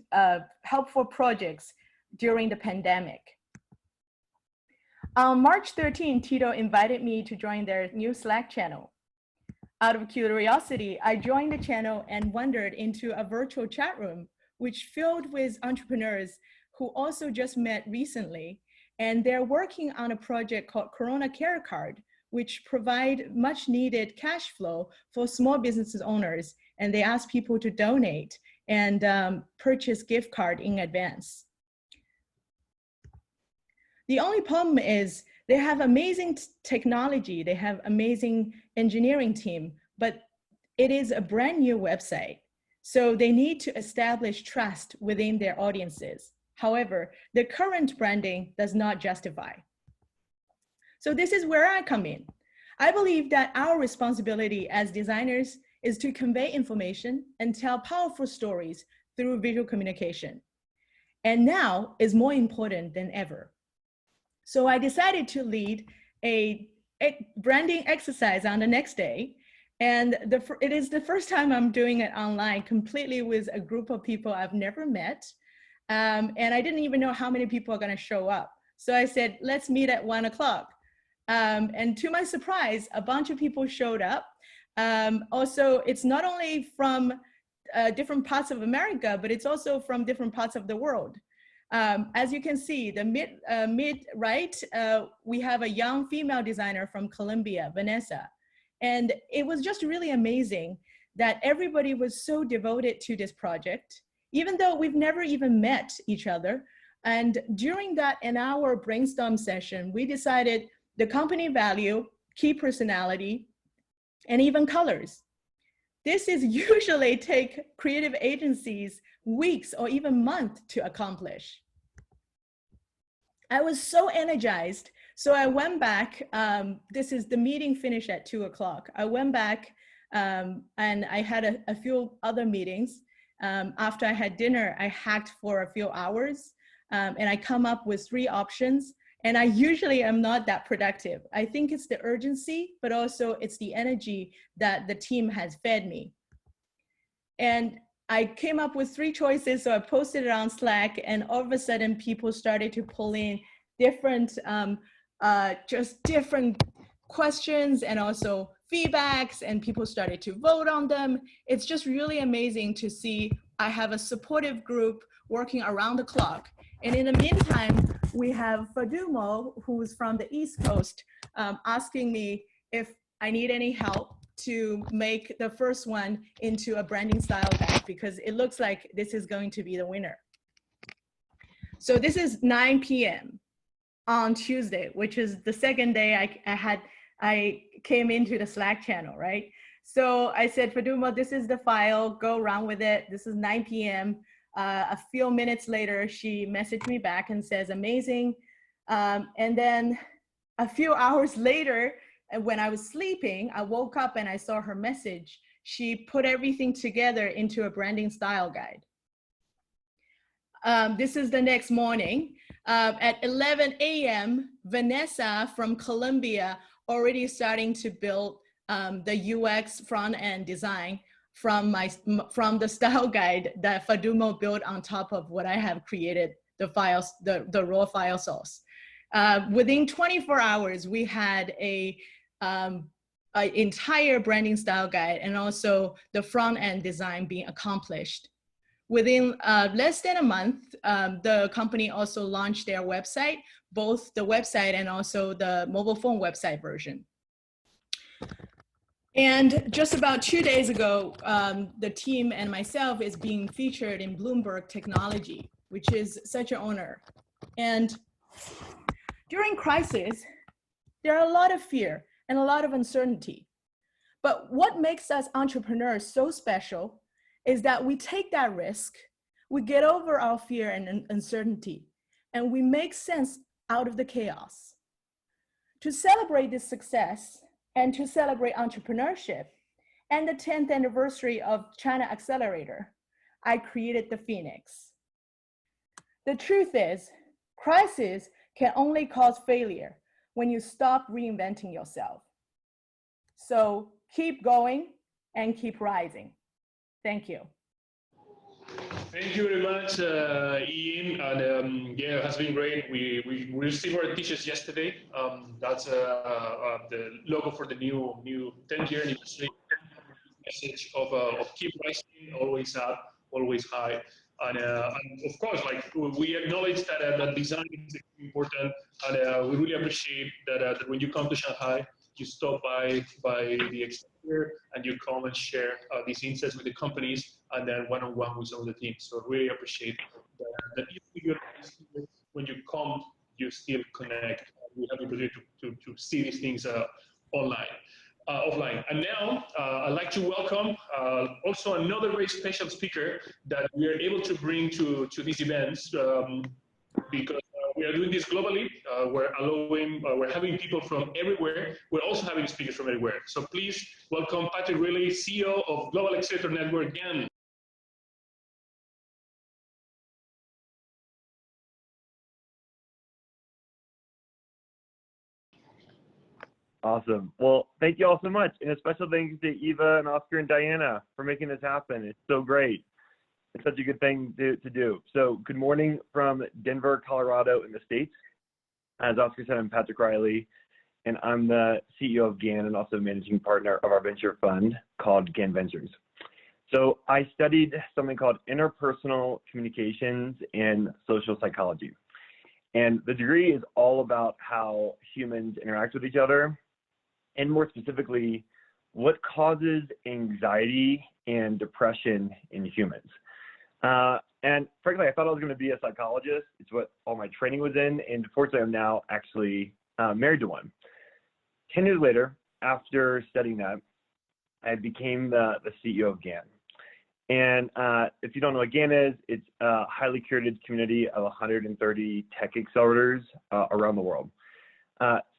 helpful projects during the pandemic. On March 13, Tito invited me to join their new Slack channel. Out of curiosity, I joined the channel and wandered into a virtual chat room, which filled with entrepreneurs who also just met recently. And they're working on a project called Corona Care Card, which provide much needed cash flow for small business owners. And they ask people to donate and purchase gift card in advance. The only problem is they have amazing technology, they have amazing engineering team, but it is a brand new website. So they need to establish trust within their audiences. However, the current branding does not justify. So this is where I come in. I believe that our responsibility as designers is to convey information and tell powerful stories through visual communication. And now is more important than ever. So I decided to lead a branding exercise on the next day. And it is the first time I'm doing it online completely with a group of people I've never met. And I didn't even know how many people are gonna show up. So I said, let's meet at 1 o'clock. And to my surprise, a bunch of people showed up. Also, it's not only from different parts of America, but it's also from different parts of the world. As you can see, the mid right, we have a young female designer from Colombia, Vanessa. And it was just really amazing that everybody was so devoted to this project, even though we've never even met each other. And during that an-hour brainstorm session, we decided the company value, key personality, and even colors. This is usually take creative agencies weeks or even months to accomplish. I was so energized. So I went back, the meeting finished at 2 o'clock. I went back and I had a few other meetings. After I had dinner, I hacked for a few hours and I come up with 3 options. And I usually am not that productive. I think it's the urgency, but also it's the energy that the team has fed me. And I came up with 3 choices, so I posted it on Slack, and all of a sudden people started to pull in different, just different questions and also feedbacks, and people started to vote on them. It's just really amazing to see I have a supportive group working around the clock. And in the meantime, we have Fadumo, who's from the East Coast, asking me if I need any help to make the first one into a branding style guide, because it looks like this is going to be the winner. So this is 9 p.m. on Tuesday, which is the second day I came into the Slack channel, right? So I said, Fadumo, this is the file, go run with it. This is 9 p.m. A few minutes later, she messaged me back and says, amazing. And then a few hours later, when I was sleeping, I woke up and I saw her message. She put everything together into a branding style guide. This is the next morning. At 11 a.m., Vanessa from Colombia already starting to build the UX front end design from the style guide that Fadumo built on top of what I have created, the files, the raw file source. Within 24 hours, we had an entire branding style guide and also the front end design being accomplished. Within less than a month, the company also launched their website, both the website and also the mobile phone website version. And just about 2 days ago, the team and myself is being featured in Bloomberg Technology, which is such an honor. And during crisis, there are a lot of fear and a lot of uncertainty. But what makes us entrepreneurs so special is that we take that risk, we get over our fear and uncertainty, and we make sense out of the chaos. To celebrate this success and to celebrate entrepreneurship and the 10th anniversary of China Accelerator, I created the Phoenix, The truth is, crisis can only cause failure when you stop reinventing yourself. So keep going and keep rising. Thank you. Thank you very much, Ian, and yeah, it has been great. We received our t-shirts yesterday. That's the logo for the new 10-year anniversary message of keep rising, always up, always high, and of course, like we acknowledge that design is important, and we really appreciate that when you come to Shanghai, you stop by the Accelerator and you come and share these insights with the companies and then one-on-one with some of the teams. So really appreciate that when you come, you still connect. We have the opportunity to see these things online. Offline. And now I'd like to welcome also another very special speaker that we are able to bring to these events because we are doing this globally. We're having people from everywhere. We're also having speakers from everywhere. So please welcome Patrick Riley, CEO of Global Accelerator Network again. Awesome. Well, thank you all so much. And a special thanks to Eva and Oscar and Diana for making this happen. It's so great. It's such a good thing to do. So good morning from Denver, Colorado in the States. As Oscar said, I'm Patrick Riley, and I'm the CEO of GAN and also managing partner of our venture fund called GAN Ventures. So I studied something called interpersonal communications and social psychology. And the degree is all about how humans interact with each other, and more specifically, what causes anxiety and depression in humans. And frankly, I thought I was going to be a psychologist. It's what all my training was in. And fortunately, I'm now actually married to one. 10 years later, after studying that, I became the CEO of GAN. And if you don't know what GAN is, it's a highly curated community of 130 tech accelerators around the world.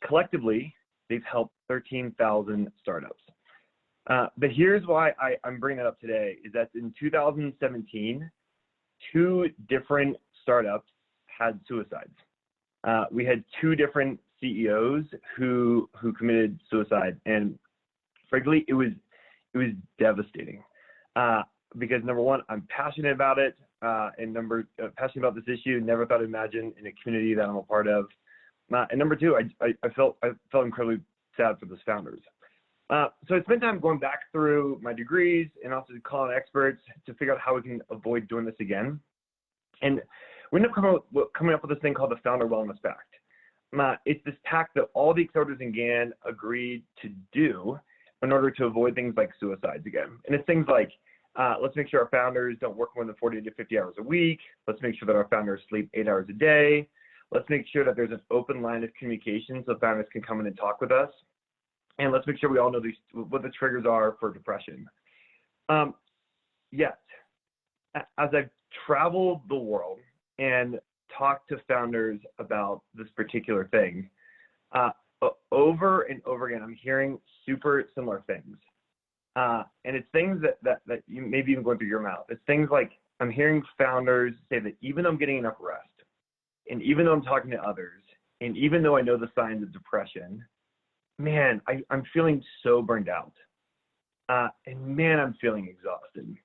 Collectively, they've helped 13,000 startups. But here's why I'm bringing that up today, is that in 2017, 2 different startups had suicides. We had 2 different CEOs who committed suicide, and frankly, it was devastating. Because number one, I'm passionate about it, and passionate about this issue. Never thought I'd imagine in a community that I'm a part of. And number 2, I felt incredibly sad for those founders. So I spent time going back through my degrees and also calling experts to figure out how we can avoid doing this again. And we ended up coming up with this thing called the Founder Wellness Pact. It's this pact that all the accelerators in GAN agreed to do in order to avoid things like suicides again. And it's things like, let's make sure our founders don't work more than 40 to 50 hours a week. Let's make sure that our founders sleep 8 hours a day. Let's make sure that there's an open line of communication so founders can come in and talk with us. And let's make sure we all know what the triggers are for depression. Yet, as I've traveled the world and talked to founders about this particular thing, over and over again, I'm hearing super similar things. And it's things that you maybe even going through your mouth. It's things like, I'm hearing founders say that even though I'm getting enough rest, and even though I'm talking to others, and even though I know the signs of depression, man, I'm feeling so burned out. And man, I'm feeling exhausted.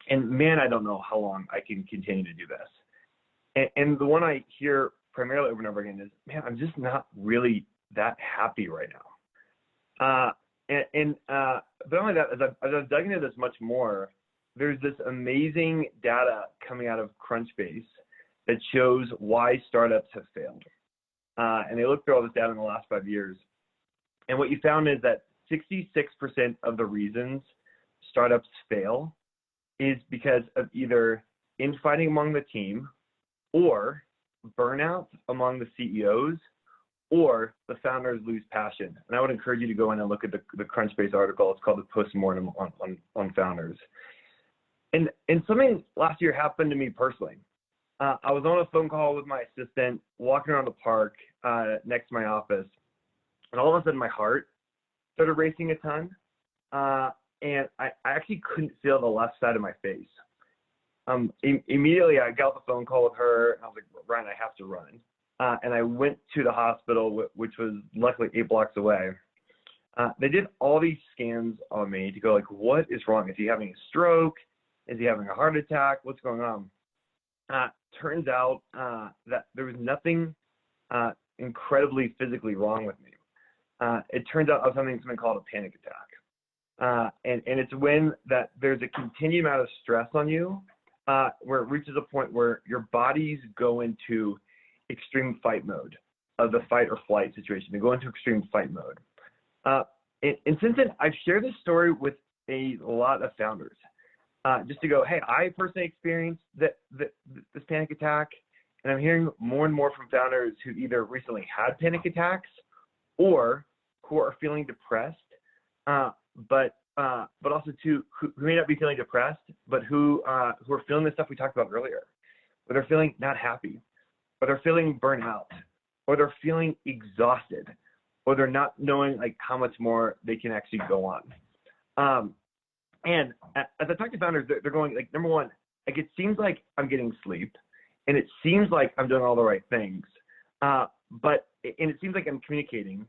And man, I don't know how long I can continue to do this. And the one I hear primarily over and over again is, man, I'm just not really that happy right now. But not only that, as I've dug into this much more, there's this amazing data coming out of Crunchbase that shows why startups have failed. And they looked through all this data in the last 5 years. And what you found is that 66% of the reasons startups fail is because of either infighting among the team, or burnout among the CEOs, or the founders lose passion. And I would encourage you to go in and look at the Crunchbase article. It's called the Postmortem on Founders. And something last year happened to me personally. I was on a phone call with my assistant, walking around the park next to my office, and all of a sudden my heart started racing a ton, and I actually couldn't feel the left side of my face. immediately I got the phone call with her, and I was like, Ryan, I have to run. And I went to the hospital, which was luckily 8 blocks away. They did all these scans on me to go like, what is wrong? Is he having a stroke? Is he having a heart attack? What's going on? Turns out that there was nothing incredibly physically wrong with me. It turns out I was having something called a panic attack. And it's when that there's a continued amount of stress on you where it reaches a point where your bodies go into extreme fight mode of the fight or flight situation. They go into extreme fight mode. And since then, I've shared this story with a lot of founders. Just to go, hey, I personally experienced this panic attack, and I'm hearing more and more from founders who either recently had panic attacks or who are feeling depressed, but also too who may not be feeling depressed, but who are feeling the stuff we talked about earlier, where they're feeling not happy, or they're feeling burnt out, or they're feeling exhausted, or they're not knowing like how much more they can actually go on. And as I talk to founders, they're going like, number one, like it seems like I'm getting sleep, and it seems like I'm doing all the right things, and it seems like I'm communicating,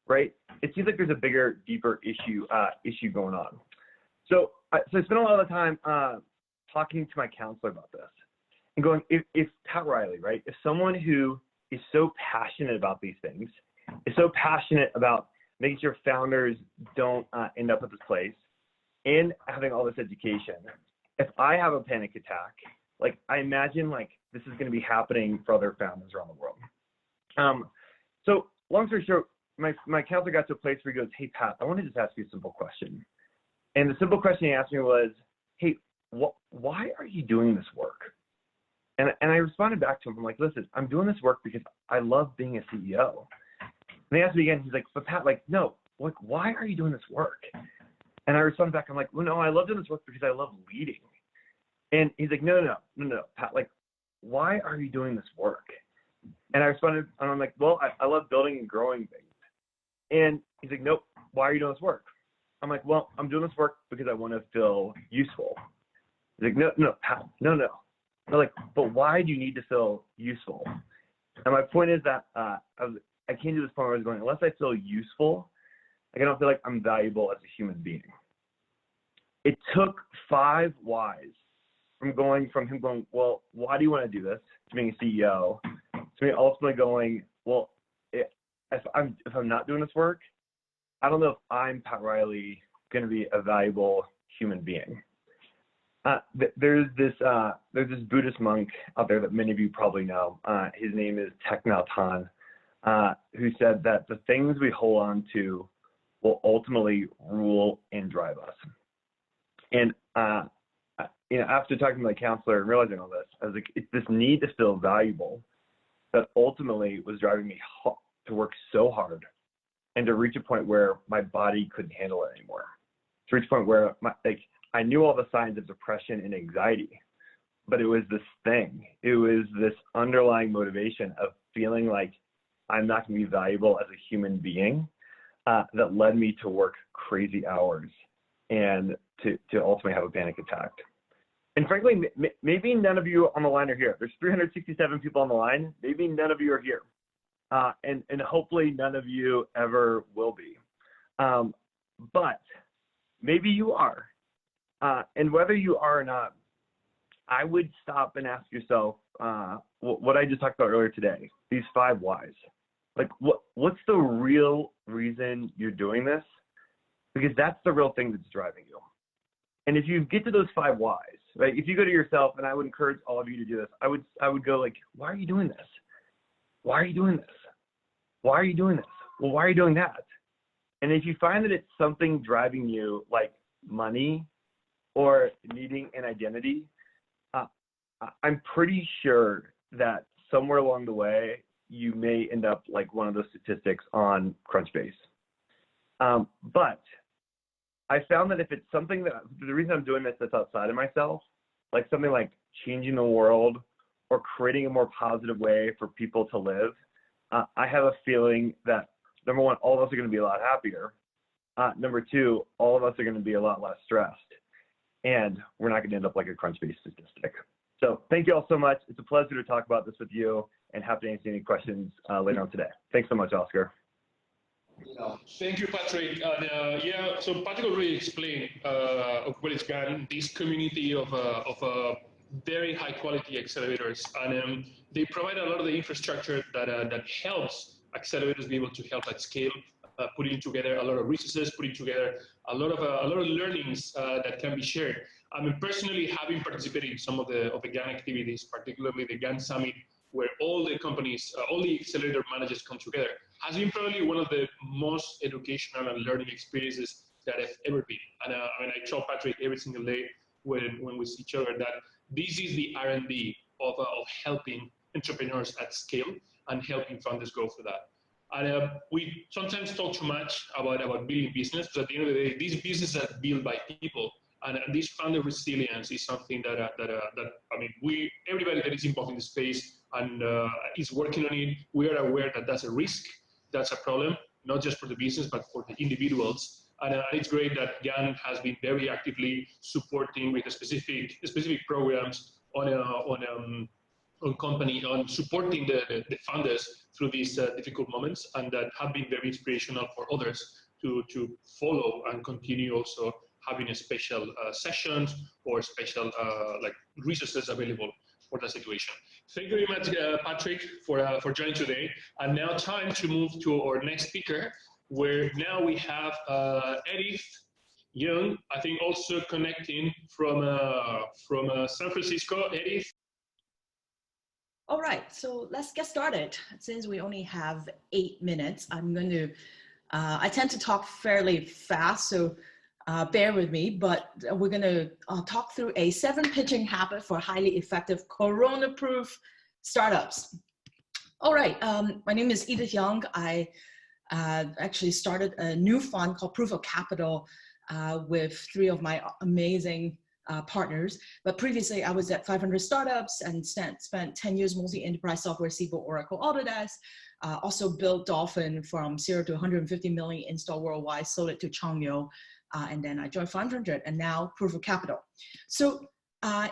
right? It seems like there's a bigger, deeper issue going on. So I spent a lot of the time talking to my counselor about this and going, if Pat Riley, right? If someone who is so passionate about these things, is so passionate about making sure founders don't end up at this place, and having all this education, if I have a panic attack, like I imagine like this is going to be happening for other founders around the world. So long story short, my counselor got to a place where he goes, hey Pat, I want to just ask you a simple question. And the simple question he asked me was, hey, why are you doing this work? And I responded back to him, I'm like, listen, I'm doing this work because I love being a CEO. And he asked me again, he's like, but Pat, like, no, like, why are you doing this work? And I responded back, I'm like, well, no, I love doing this work because I love leading. And he's like, no, Pat, like, why are you doing this work? And I responded, and I'm like, well, I love building and growing things. And he's like, nope, why are you doing this work? I'm like, well, I'm doing this work because I want to feel useful. He's like, no, Pat, no. I'm like, but why do you need to feel useful? And my point is that I came to this point where I was going, unless I feel useful, like I don't feel like I'm valuable as a human being. It took 5 whys from him going, well, why do you want to do this, to being a CEO, to me ultimately going, well, if I'm not doing this work, I don't know if I'm, Pat Riley, going to be a valuable human being. There's this Buddhist monk out there that many of you probably know. His name is Thich Nhat Hanh, who said that the things we hold on to will ultimately rule and drive us. And after talking to my counselor and realizing all this, I was like, it's this need to feel valuable that ultimately was driving me to work so hard and to reach a point where my body couldn't handle it anymore. To reach a point where I knew all the signs of depression and anxiety, but it was this thing. It was this underlying motivation of feeling like I'm not going to be valuable as a human being that led me to work crazy hours and to ultimately have a panic attack. And frankly, maybe none of you on the line are here. There's 367 people on the line. Maybe none of you are here. And hopefully none of you ever will be. But maybe you are. And whether you are or not, I would stop and ask yourself what I just talked about earlier today, these 5 whys. Like, what's the real reason you're doing this? Because that's the real thing that's driving you. And if you get to those 5 whys, right? If you go to yourself, and I would encourage all of you to do this, I would go like, why are you doing this? Why are you doing this? Why are you doing this? Well, why are you doing that? And if you find that it's something driving you, like money or needing an identity, I'm pretty sure that somewhere along the way, you may end up like one of those statistics on Crunchbase. But I found that if it's something that, the reason I'm doing this that's outside of myself, like something like changing the world or creating a more positive way for people to live, I have a feeling that, number one, all of us are going to be a lot happier. Number two, all of us are going to be a lot less stressed. and we're not going to end up like a crunch-based statistic. So thank you all so much. It's a pleasure to talk about this with you and happy to answer any questions later on today. Thanks so much, Oscar. Thank you, Patrick. Yeah, so Patrick already explained what is GAN, this community of very high quality accelerators, and they provide a lot of the infrastructure that helps accelerators be able to help at scale, putting together a lot of resources, putting together a lot of learnings that can be shared. I mean, personally, having participated in some of the GAN activities, particularly the GAN Summit, where all the companies, all the accelerator managers come together, has been probably one of the most educational and learning experiences that I've ever been. And I mean, I tell Patrick every single day when we see each other that this is the R&D of helping entrepreneurs at scale and helping founders go through that. And we sometimes talk too much about building business, but at the end of the day, these businesses are built by people. And this founder resilience is something that I mean, everybody that is involved in the space and is working on it, we are aware that that's a risk, that's a problem, not just for the business, but for the individuals. And it's great that GAN has been very actively supporting with specific programs on supporting the founders through these difficult moments, and that have been very inspirational for others to follow and continue also having a special sessions or special like resources available for the situation. Thank you very much, Patrick, for joining today. And now time to move to our next speaker, where now we have Edith Yeung, I think also connecting from San Francisco. Edith. All right, so let's get started. Since we only have 8 minutes, I'm going to, I tend to talk fairly fast, so bear with me, but we're going to talk through a 7 pitching habit for highly effective Corona-proof startups. All right, my name is Edith Yeung. I actually started a new fund called Proof of Capital with 3 of my amazing partners. But previously, I was at 500 startups and spent 10 years mostly enterprise software, Siebel, Oracle, Autodesk. Also built Dolphin from 0 to 150 million installed worldwide, sold it to Changyou. And then I joined 500 and now Proof of Capital. So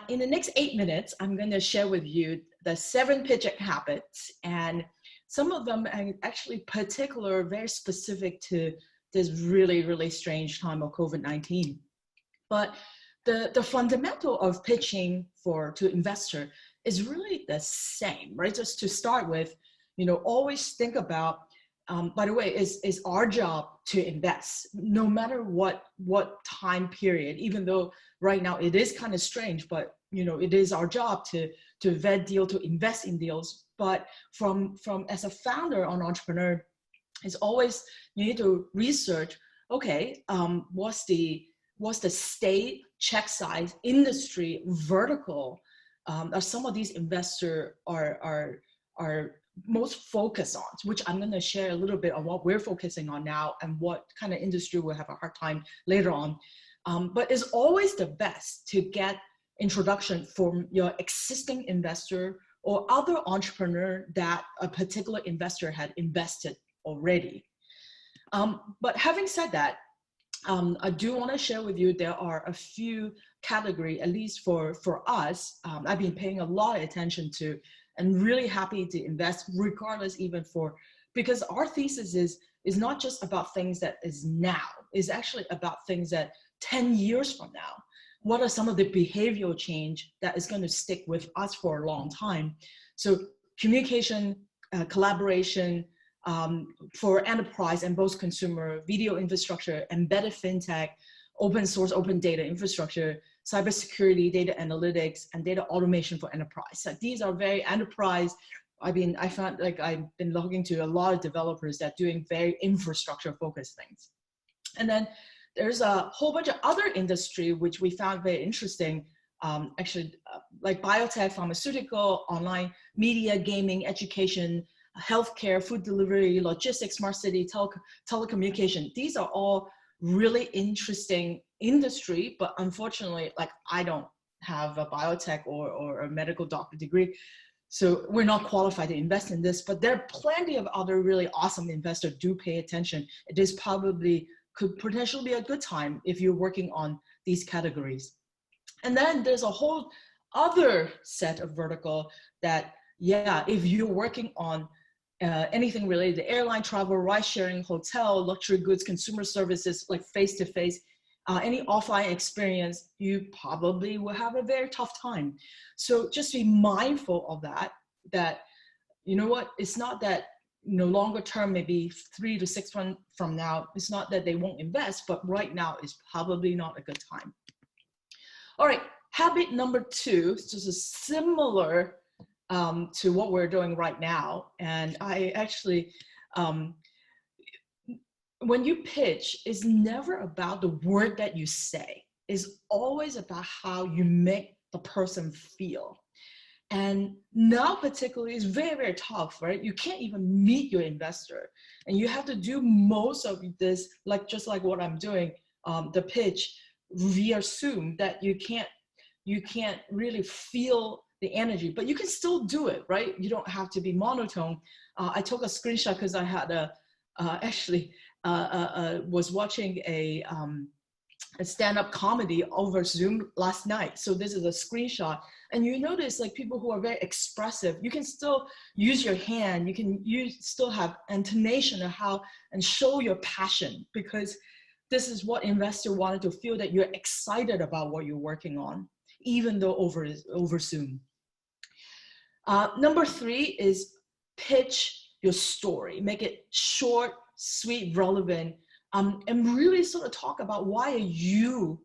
in the next 8 minutes, I'm going to share with you the 7 pitching habits, and some of them are actually particular, very specific to this really, really strange time of COVID-19. But the fundamental of pitching to investor is really the same, right? Just to start with, you know, always think about, by the way, it's our job to invest, no matter what time period, even though right now it is kind of strange, but you know, it is our job to vet deal, to invest in deals. But from as a founder or an entrepreneur, it's always, you need to research, okay, what's the state, check size, industry, vertical, are some of these investors are most focused on, which I'm going to share a little bit on what we're focusing on now and what kind of industry we'll have a hard time later on. But it's always the best to get introduction from your existing investor or other entrepreneur that a particular investor had invested already. But having said that, I do want to share with you, there are a few categories, at least for us, I've been paying a lot of attention to and really happy to invest regardless, even because our thesis is not just about things that is now, it's actually about things that 10 years from now. What are some of the behavioral change that is going to stick with us for a long time? So communication, collaboration, for enterprise and both consumer, video infrastructure, embedded fintech, open source, open data infrastructure, cybersecurity, data analytics, and data automation for enterprise. So these are very enterprise. I found like I've been looking to a lot of developers that are doing very infrastructure focused things. And then there's a whole bunch of other industry which we found very interesting, actually like biotech, pharmaceutical, online media, gaming, education, healthcare, food delivery, logistics, smart city, telecommunication. These are all really interesting industry, but unfortunately, like I don't have a biotech or a medical doctor degree, so we're not qualified to invest in this, but there are plenty of other really awesome investors. Do pay attention. It is probably could potentially be a good time if you're working on these categories. And then there's a whole other set of vertical that, yeah, if you're working on anything related to airline travel, ride sharing, hotel, luxury goods, consumer services, like face-to-face, any offline experience, you probably will have a very tough time. So just be mindful of that, you know what, it's not that longer term, maybe 3 to 6 months from now, it's not that they won't invest, but right now is probably not a good time. All right, habit number 2, it's just a similar to what we're doing right now. And I actually, when you pitch, it's never about the word that you say. It's always about how you make the person feel. And now particularly, it's very, very tough, right? You can't even meet your investor. And you have to do most of this, just like what I'm doing, the pitch via Zoom, that you can't really feel the energy, but you can still do it, right? You don't have to be monotone. I took a screenshot because I had was watching a stand-up comedy over Zoom last night. So this is a screenshot, and you notice like people who are very expressive, you can still use your hand, you still have intonation of how, and show your passion, because this is what investor wanted to feel, that you're excited about what you're working on, even though over Zoom. Number 3 is pitch your story. Make it short, sweet, relevant, and really sort of talk about why are you,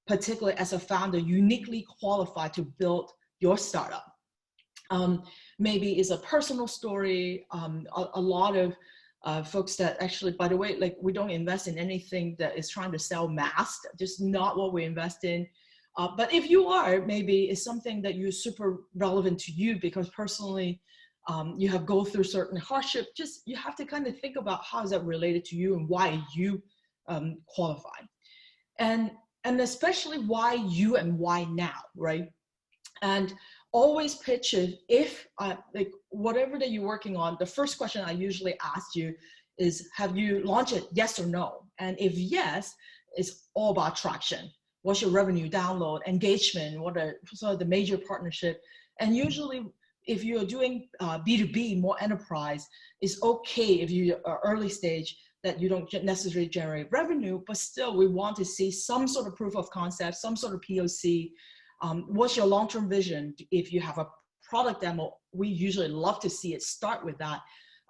particularly as a founder, uniquely qualified to build your startup. Maybe it's a personal story. A lot of folks that actually, by the way, like we don't invest in anything that is trying to sell mass, just not what we invest in. But if you are, maybe it's something that you're super relevant to you because personally you have go through certain hardship. Just you have to kind of think about how is that related to you and why you qualify, and especially why you and why now, right? And always pitch it. If like whatever that you're working on, the first question I usually ask you is, have you launched it? Yes or no? And if yes, it's all about traction. What's your revenue, download, engagement? What are sort of the major partnership? And usually, if you're doing B2B, more enterprise, it's okay if you are early stage that you don't necessarily generate revenue, but still we want to see some sort of proof of concept, some sort of POC. What's your long-term vision? If you have a product demo, we usually love to see it start with that.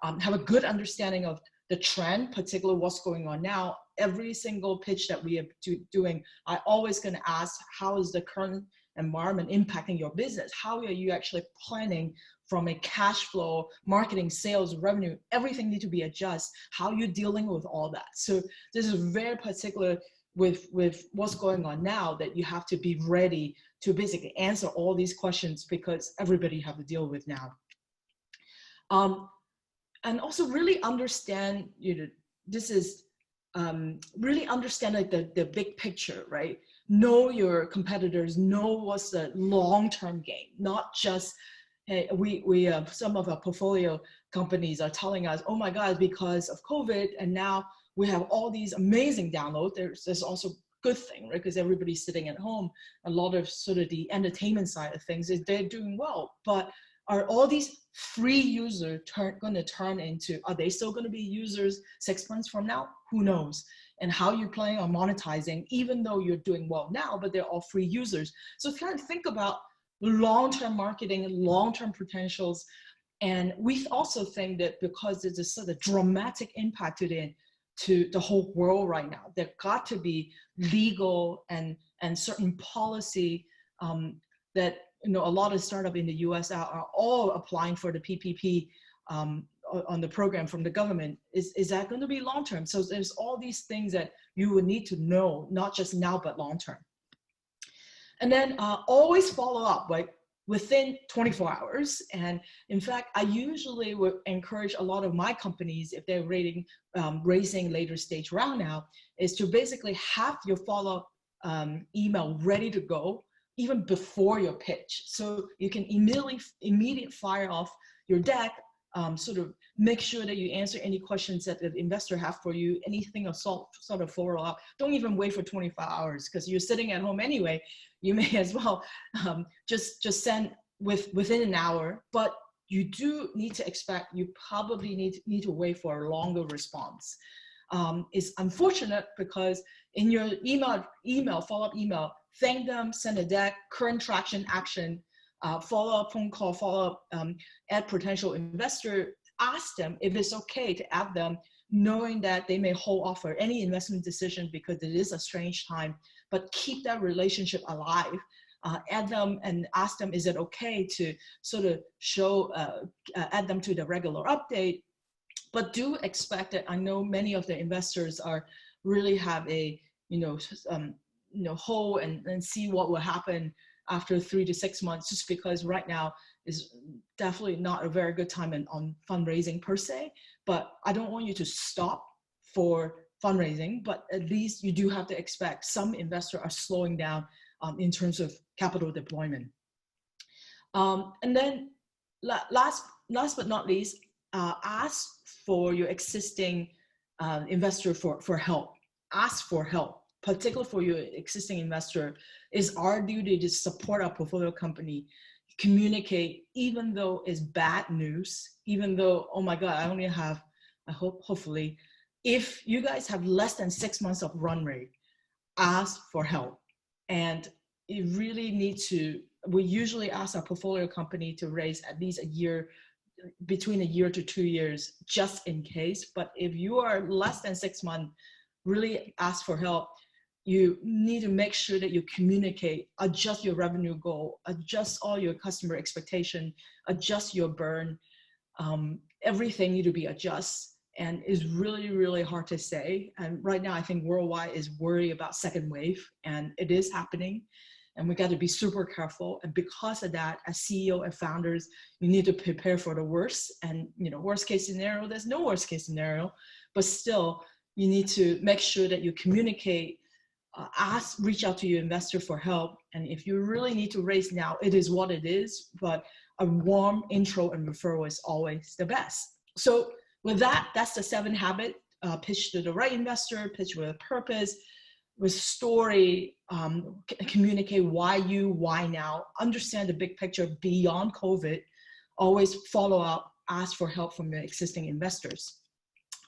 Have a good understanding of the trend, particularly what's going on now. Every single pitch that we are doing, I always going to ask, how is the current environment impacting your business? How are you actually planning from a cash flow, marketing, sales, revenue? Everything need to be adjusted. How are you dealing with all that? So this is very particular with what's going on now, that you have to be ready to basically answer all these questions because everybody have to deal with now. And also really understand, this is really understand like the big picture, right? Know your competitors, know what's the long-term game, not just, hey, we some of our portfolio companies are telling us, oh my God, because of COVID, and now we have all these amazing downloads. There's also good thing, right? Because everybody's sitting at home. A lot of sort of the entertainment side of things is they're doing well, but are all these free users going to turn into, are they still going to be users 6 months from now? Who knows? And how you're planning on monetizing, even though you're doing well now, but they're all free users. So kind of think about long-term marketing and long-term potentials. And we also think that because there's a sort of dramatic impact to the whole world right now, there got to be legal and certain policy that, a lot of startups in the US are all applying for the PPP on the program from the government. Is that going to be long-term? So there's all these things that you would need to know, not just now, but long-term. And then always follow up, like within 24 hours. And in fact, I usually would encourage a lot of my companies, if they're raising later stage round now, is to basically have your follow-up email ready to go even before your pitch. So you can immediately fire off your deck, sort of make sure that you answer any questions that the investor have for you, anything of sort of follow up. Don't even wait for 24 hours because you're sitting at home anyway. You may as well just send within an hour, but you do need to expect, you probably need to wait for a longer response. It's unfortunate because in your follow-up email, thank them, send a deck, current traction action, follow-up phone call, follow-up, add potential investor, ask them if it's okay to add them, knowing that they may hold off for any investment decision because it is a strange time, but keep that relationship alive. Add them and ask them, is it okay to sort of show, add them to the regular update, but do expect that I know many of the investors are really have a, hold and see what will happen after 3 to 6 months, just because right now is definitely not a very good time on fundraising per se, but I don't want you to stop for fundraising, but at least you do have to expect some investors are slowing down in terms of capital deployment. And then last but not least, ask for your existing investor for help. Ask for help, particularly for your existing investor. It's our duty to support our portfolio company, communicate, even though it's bad news, even though, oh my God, I only have, hopefully, if you guys have less than 6 months of run rate, ask for help. And you really need to, we usually ask our portfolio company to raise at least a year, between a year to 2 years, just in case. But if you are less than 6 months, really ask for help. You need to make sure that you communicate, adjust your revenue goal, adjust all your customer expectation, adjust your burn. Everything need to be adjusted. And it's really, really hard to say. And right now, I think worldwide is worried about second wave, and it is happening. And we got to be super careful. And because of that, as CEO and founders, you need to prepare for the worst. And worst case scenario, there's no worst case scenario, but still, you need to make sure that you communicate, reach out to your investor for help. And if you really need to raise now, it is what it is. But a warm intro and referral is always the best. So with that, that's the 7 habits. Pitch to the right investor, pitch with a purpose, with story, communicate why you, why now, understand the big picture beyond COVID, always follow up, ask for help from your existing investors.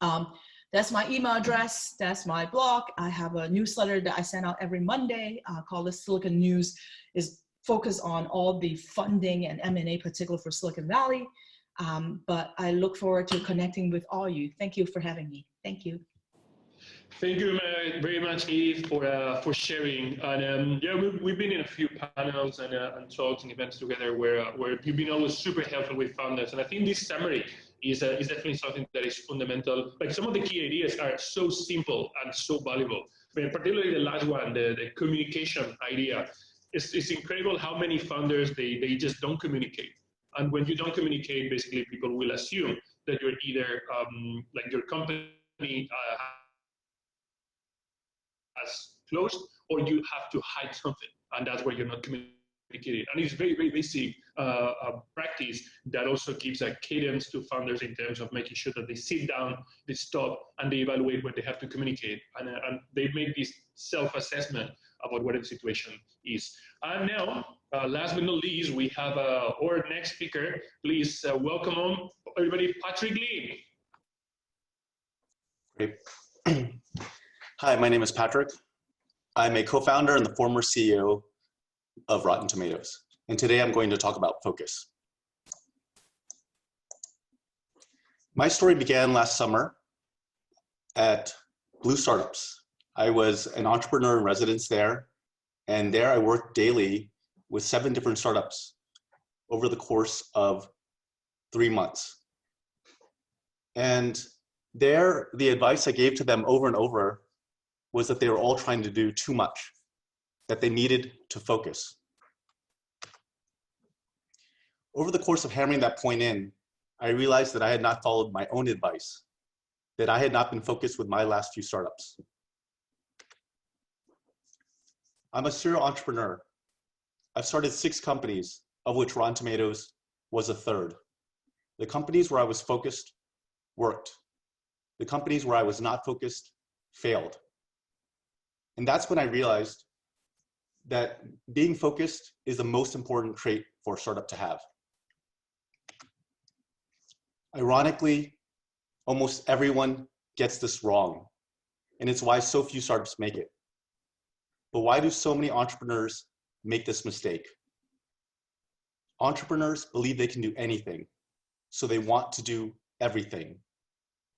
That's my email address, that's my blog. I have a newsletter that I send out every Monday called the Silicon News. Is focused on all the funding and M&A, particularly for Silicon Valley. But I look forward to connecting with all you. Thank you for having me. Thank you. Thank you very much, Edith, for sharing. And yeah, we've been in a few panels and talks and events together where you've been always super helpful with founders. And I think this summary is definitely something that is fundamental. Like some of the key ideas are so simple and so valuable. But particularly the last one, the communication idea. It's incredible how many founders they just don't communicate. And when you don't communicate, basically people will assume that you're either like your company has closed, or you have to hide something, and that's where you're not communicating. And it's very, very basic practice that also gives a cadence to founders in terms of making sure that they sit down, they stop, and they evaluate what they have to communicate, and they make this self-assessment about what the situation is. And now, last but not least, we have our next speaker. Please welcome on everybody, Patrick Lee. Great. Hi, my name is Patrick. I'm a co-founder and the former CEO of Rotten Tomatoes. And today I'm going to talk about focus. My story began last summer at Blue Startups. I was an entrepreneur in residence there, and there I worked daily with 7 different startups over the course of 3 months. And there, the advice I gave to them over and over was that they were all trying to do too much, that they needed to focus. Over the course of hammering that point in, I realized that I had not followed my own advice, that I had not been focused with my last few startups. I'm a serial entrepreneur. I've started 6 companies, of which Rotten Tomatoes was a 3rd. The companies where I was focused worked. The companies where I was not focused failed. And that's when I realized that being focused is the most important trait for a startup to have. Ironically, almost everyone gets this wrong, and it's why so few startups make it. But why do so many entrepreneurs make this mistake? Entrepreneurs believe they can do anything, so they want to do everything.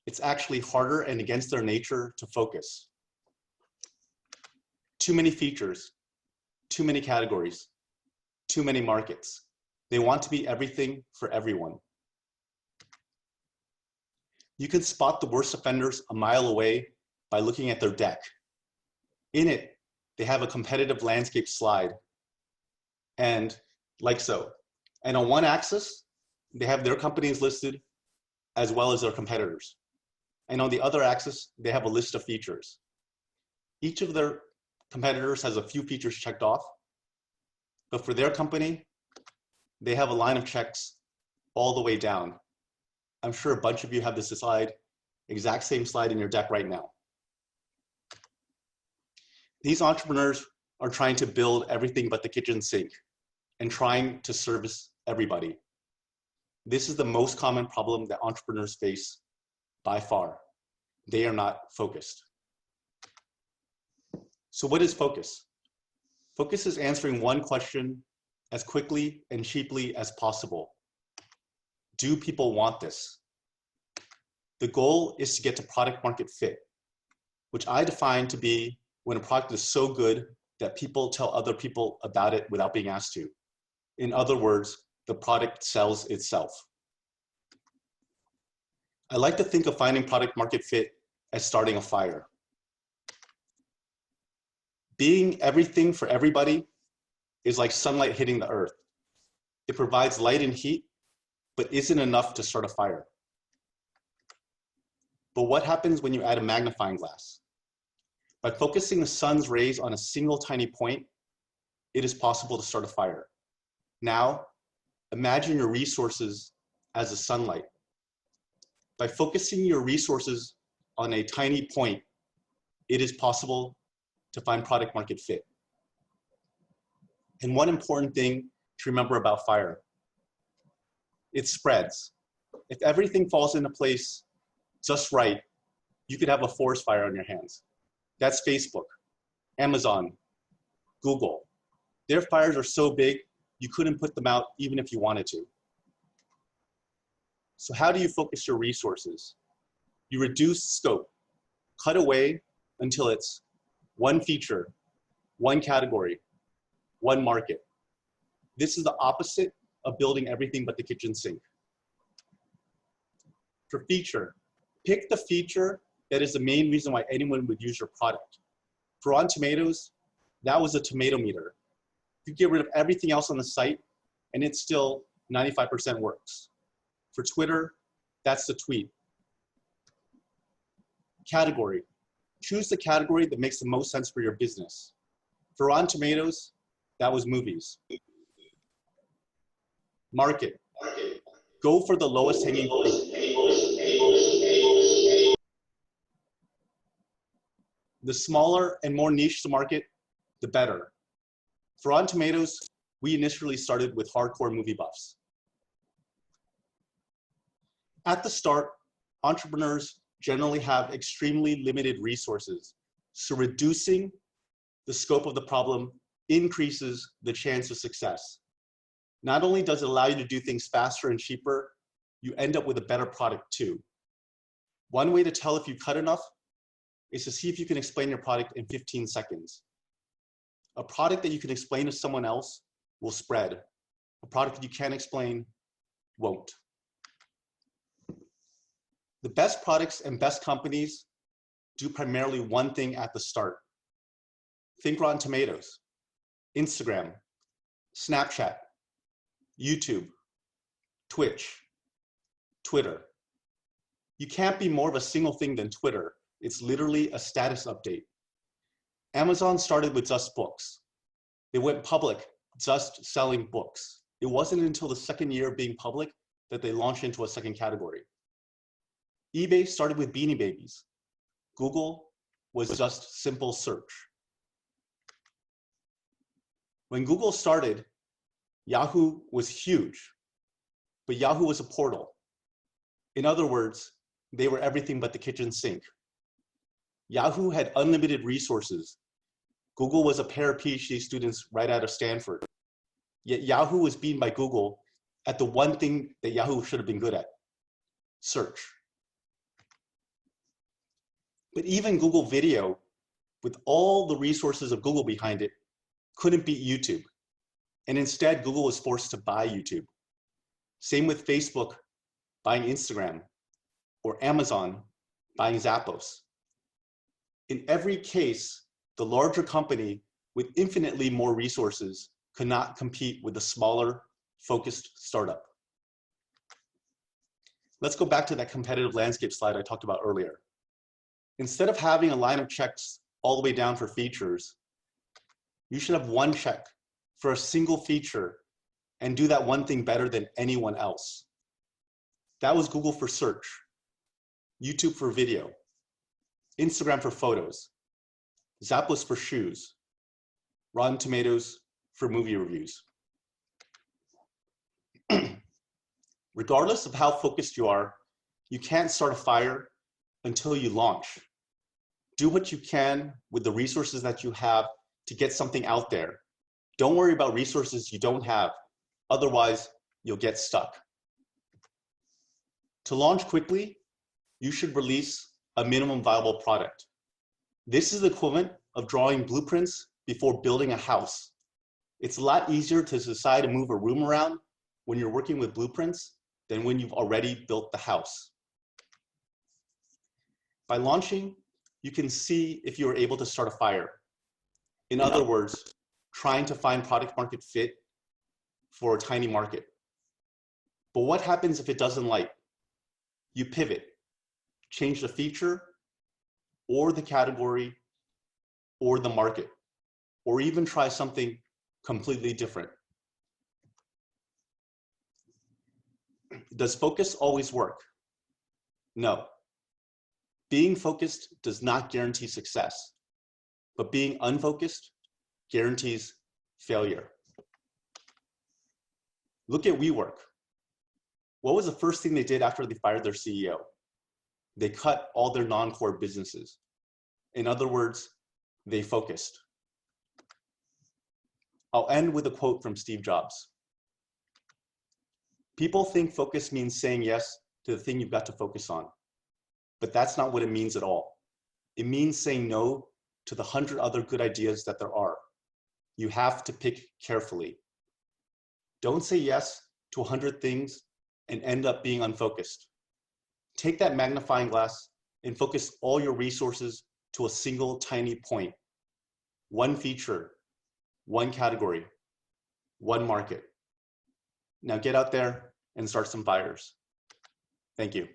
It's actually harder and against their nature to focus. Too many features, too many categories, too many markets. They want to be everything for everyone. You can spot the worst offenders a mile away by looking at their deck. In it, they have a competitive landscape slide, and like so. And on one axis, they have their companies listed as well as their competitors. And on the other axis, they have a list of features. Each of their competitors has a few features checked off, but for their company, they have a line of checks all the way down. I'm sure a bunch of you have this slide, exact same slide in your deck right now. These entrepreneurs are trying to build everything but the kitchen sink and trying to service everybody. This is the most common problem that entrepreneurs face by far. They are not focused. So what is focus? Focus is answering one question as quickly and cheaply as possible. Do people want this? The goal is to get to product market fit, which I define to be when a product is so good that people tell other people about it without being asked to. In other words, the product sells itself. I like to think of finding product market fit as starting a fire. Being everything for everybody is like sunlight hitting the earth. It provides light and heat, but isn't enough to start a fire. But what happens when you add a magnifying glass? By focusing the sun's rays on a single tiny point, it is possible to start a fire. Now, imagine your resources as the sunlight. By focusing your resources on a tiny point, it is possible to find product market fit. And one important thing to remember about fire, it spreads. If everything falls into place just right, you could have a forest fire on your hands. That's Facebook, Amazon, Google. Their fires are so big, you couldn't put them out even if you wanted to. So how do you focus your resources? You reduce scope, cut away until it's one feature, one category, one market. This is the opposite of building everything but the kitchen sink. For feature, pick the feature that is the main reason why anyone would use your product. For Rotten Tomatoes, that was a tomato meter. You get rid of everything else on the site and it's still 95% works. For Twitter, that's the tweet. Category. Choose the category that makes the most sense for your business. For Rotten Tomatoes, that was movies. Market. Go for the lowest hanging fruit. The smaller and more niche the market, the better. For Rotten Tomatoes, we initially started with hardcore movie buffs. At the start, entrepreneurs generally have extremely limited resources, so reducing the scope of the problem increases the chance of success. Not only does it allow you to do things faster and cheaper, you end up with a better product too. One way to tell if you cut enough is to see if you can explain your product in 15 seconds. A product that you can explain to someone else will spread. A product that you can't explain won't. The best products and best companies do primarily one thing at the start. Think Rotten Tomatoes, Instagram, Snapchat, YouTube, Twitch, Twitter. You can't be more of a single thing than Twitter. It's literally a status update. Amazon started with just books. They went public just selling books. It wasn't until the second year of being public that they launch into a second category. eBay started with Beanie Babies. Google was just simple search. When Google started, Yahoo was huge, but Yahoo was a portal. In other words, they were everything but the kitchen sink. Yahoo had unlimited resources. Google was a pair of PhD students right out of Stanford. Yet Yahoo was beaten by Google at the one thing that Yahoo should have been good at, search. But even Google Video, with all the resources of Google behind it, couldn't beat YouTube. And instead, Google was forced to buy YouTube. Same with Facebook buying Instagram, or Amazon buying Zappos. In every case, the larger company with infinitely more resources could not compete with the smaller, focused startup. Let's go back to that competitive landscape slide I talked about earlier. Instead of having a line of checks all the way down for features, you should have one check for a single feature and do that one thing better than anyone else. That was Google for search, YouTube for video, Instagram for photos, Zappos for shoes, Rotten Tomatoes for movie reviews. Regardless of how focused you are, you can't start a fire until you launch. Do what you can with the resources that you have to get something out there. Don't worry about resources you don't have. Otherwise, you'll get stuck. To launch quickly, you should release a minimum viable product. This is the equivalent of drawing blueprints before building a house. It's a lot easier to decide to move a room around when you're working with blueprints than when you've already built the house. By launching, you can see if you are able to start a fire. In other words, trying to find product market fit for a tiny market. But what happens if it doesn't light? You pivot, change the feature, or the category, or the market, or even try something completely different. Does focus always work? No. Being focused does not guarantee success, but being unfocused guarantees failure. Look at WeWork. What was the first thing they did after they fired their CEO? They cut all their non-core businesses. In other words, they focused. I'll end with a quote from Steve Jobs. People think focus means saying yes to the thing you've got to focus on. But that's not what it means at all. It means saying no to the 100 other good ideas that there are. You have to pick carefully. Don't say yes to 100 things and end up being unfocused. Take that magnifying glass and focus all your resources to a single tiny point. One feature, one category, one market. Now get out there and start some fires. Thank you.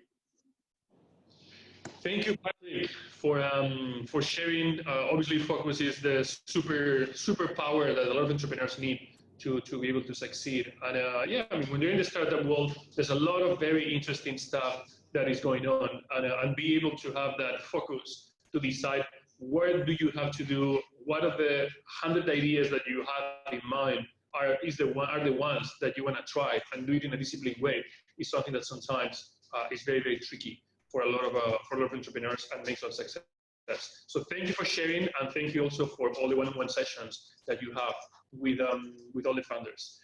Thank you, Patrick, for sharing. Obviously, focus is the superpower that a lot of entrepreneurs need to be able to succeed. And yeah, I mean, when you're in the startup world, there's a lot of very interesting stuff that is going on, and be able to have that focus to decide what do you have to do, what are the 100 ideas that you have in mind are the ones that you want to try, and do it in a disciplined way is something that sometimes is very, very tricky for a lot of entrepreneurs and makes us success. So thank you for sharing, and thank you also for all the one-on-one sessions that you have with all the founders.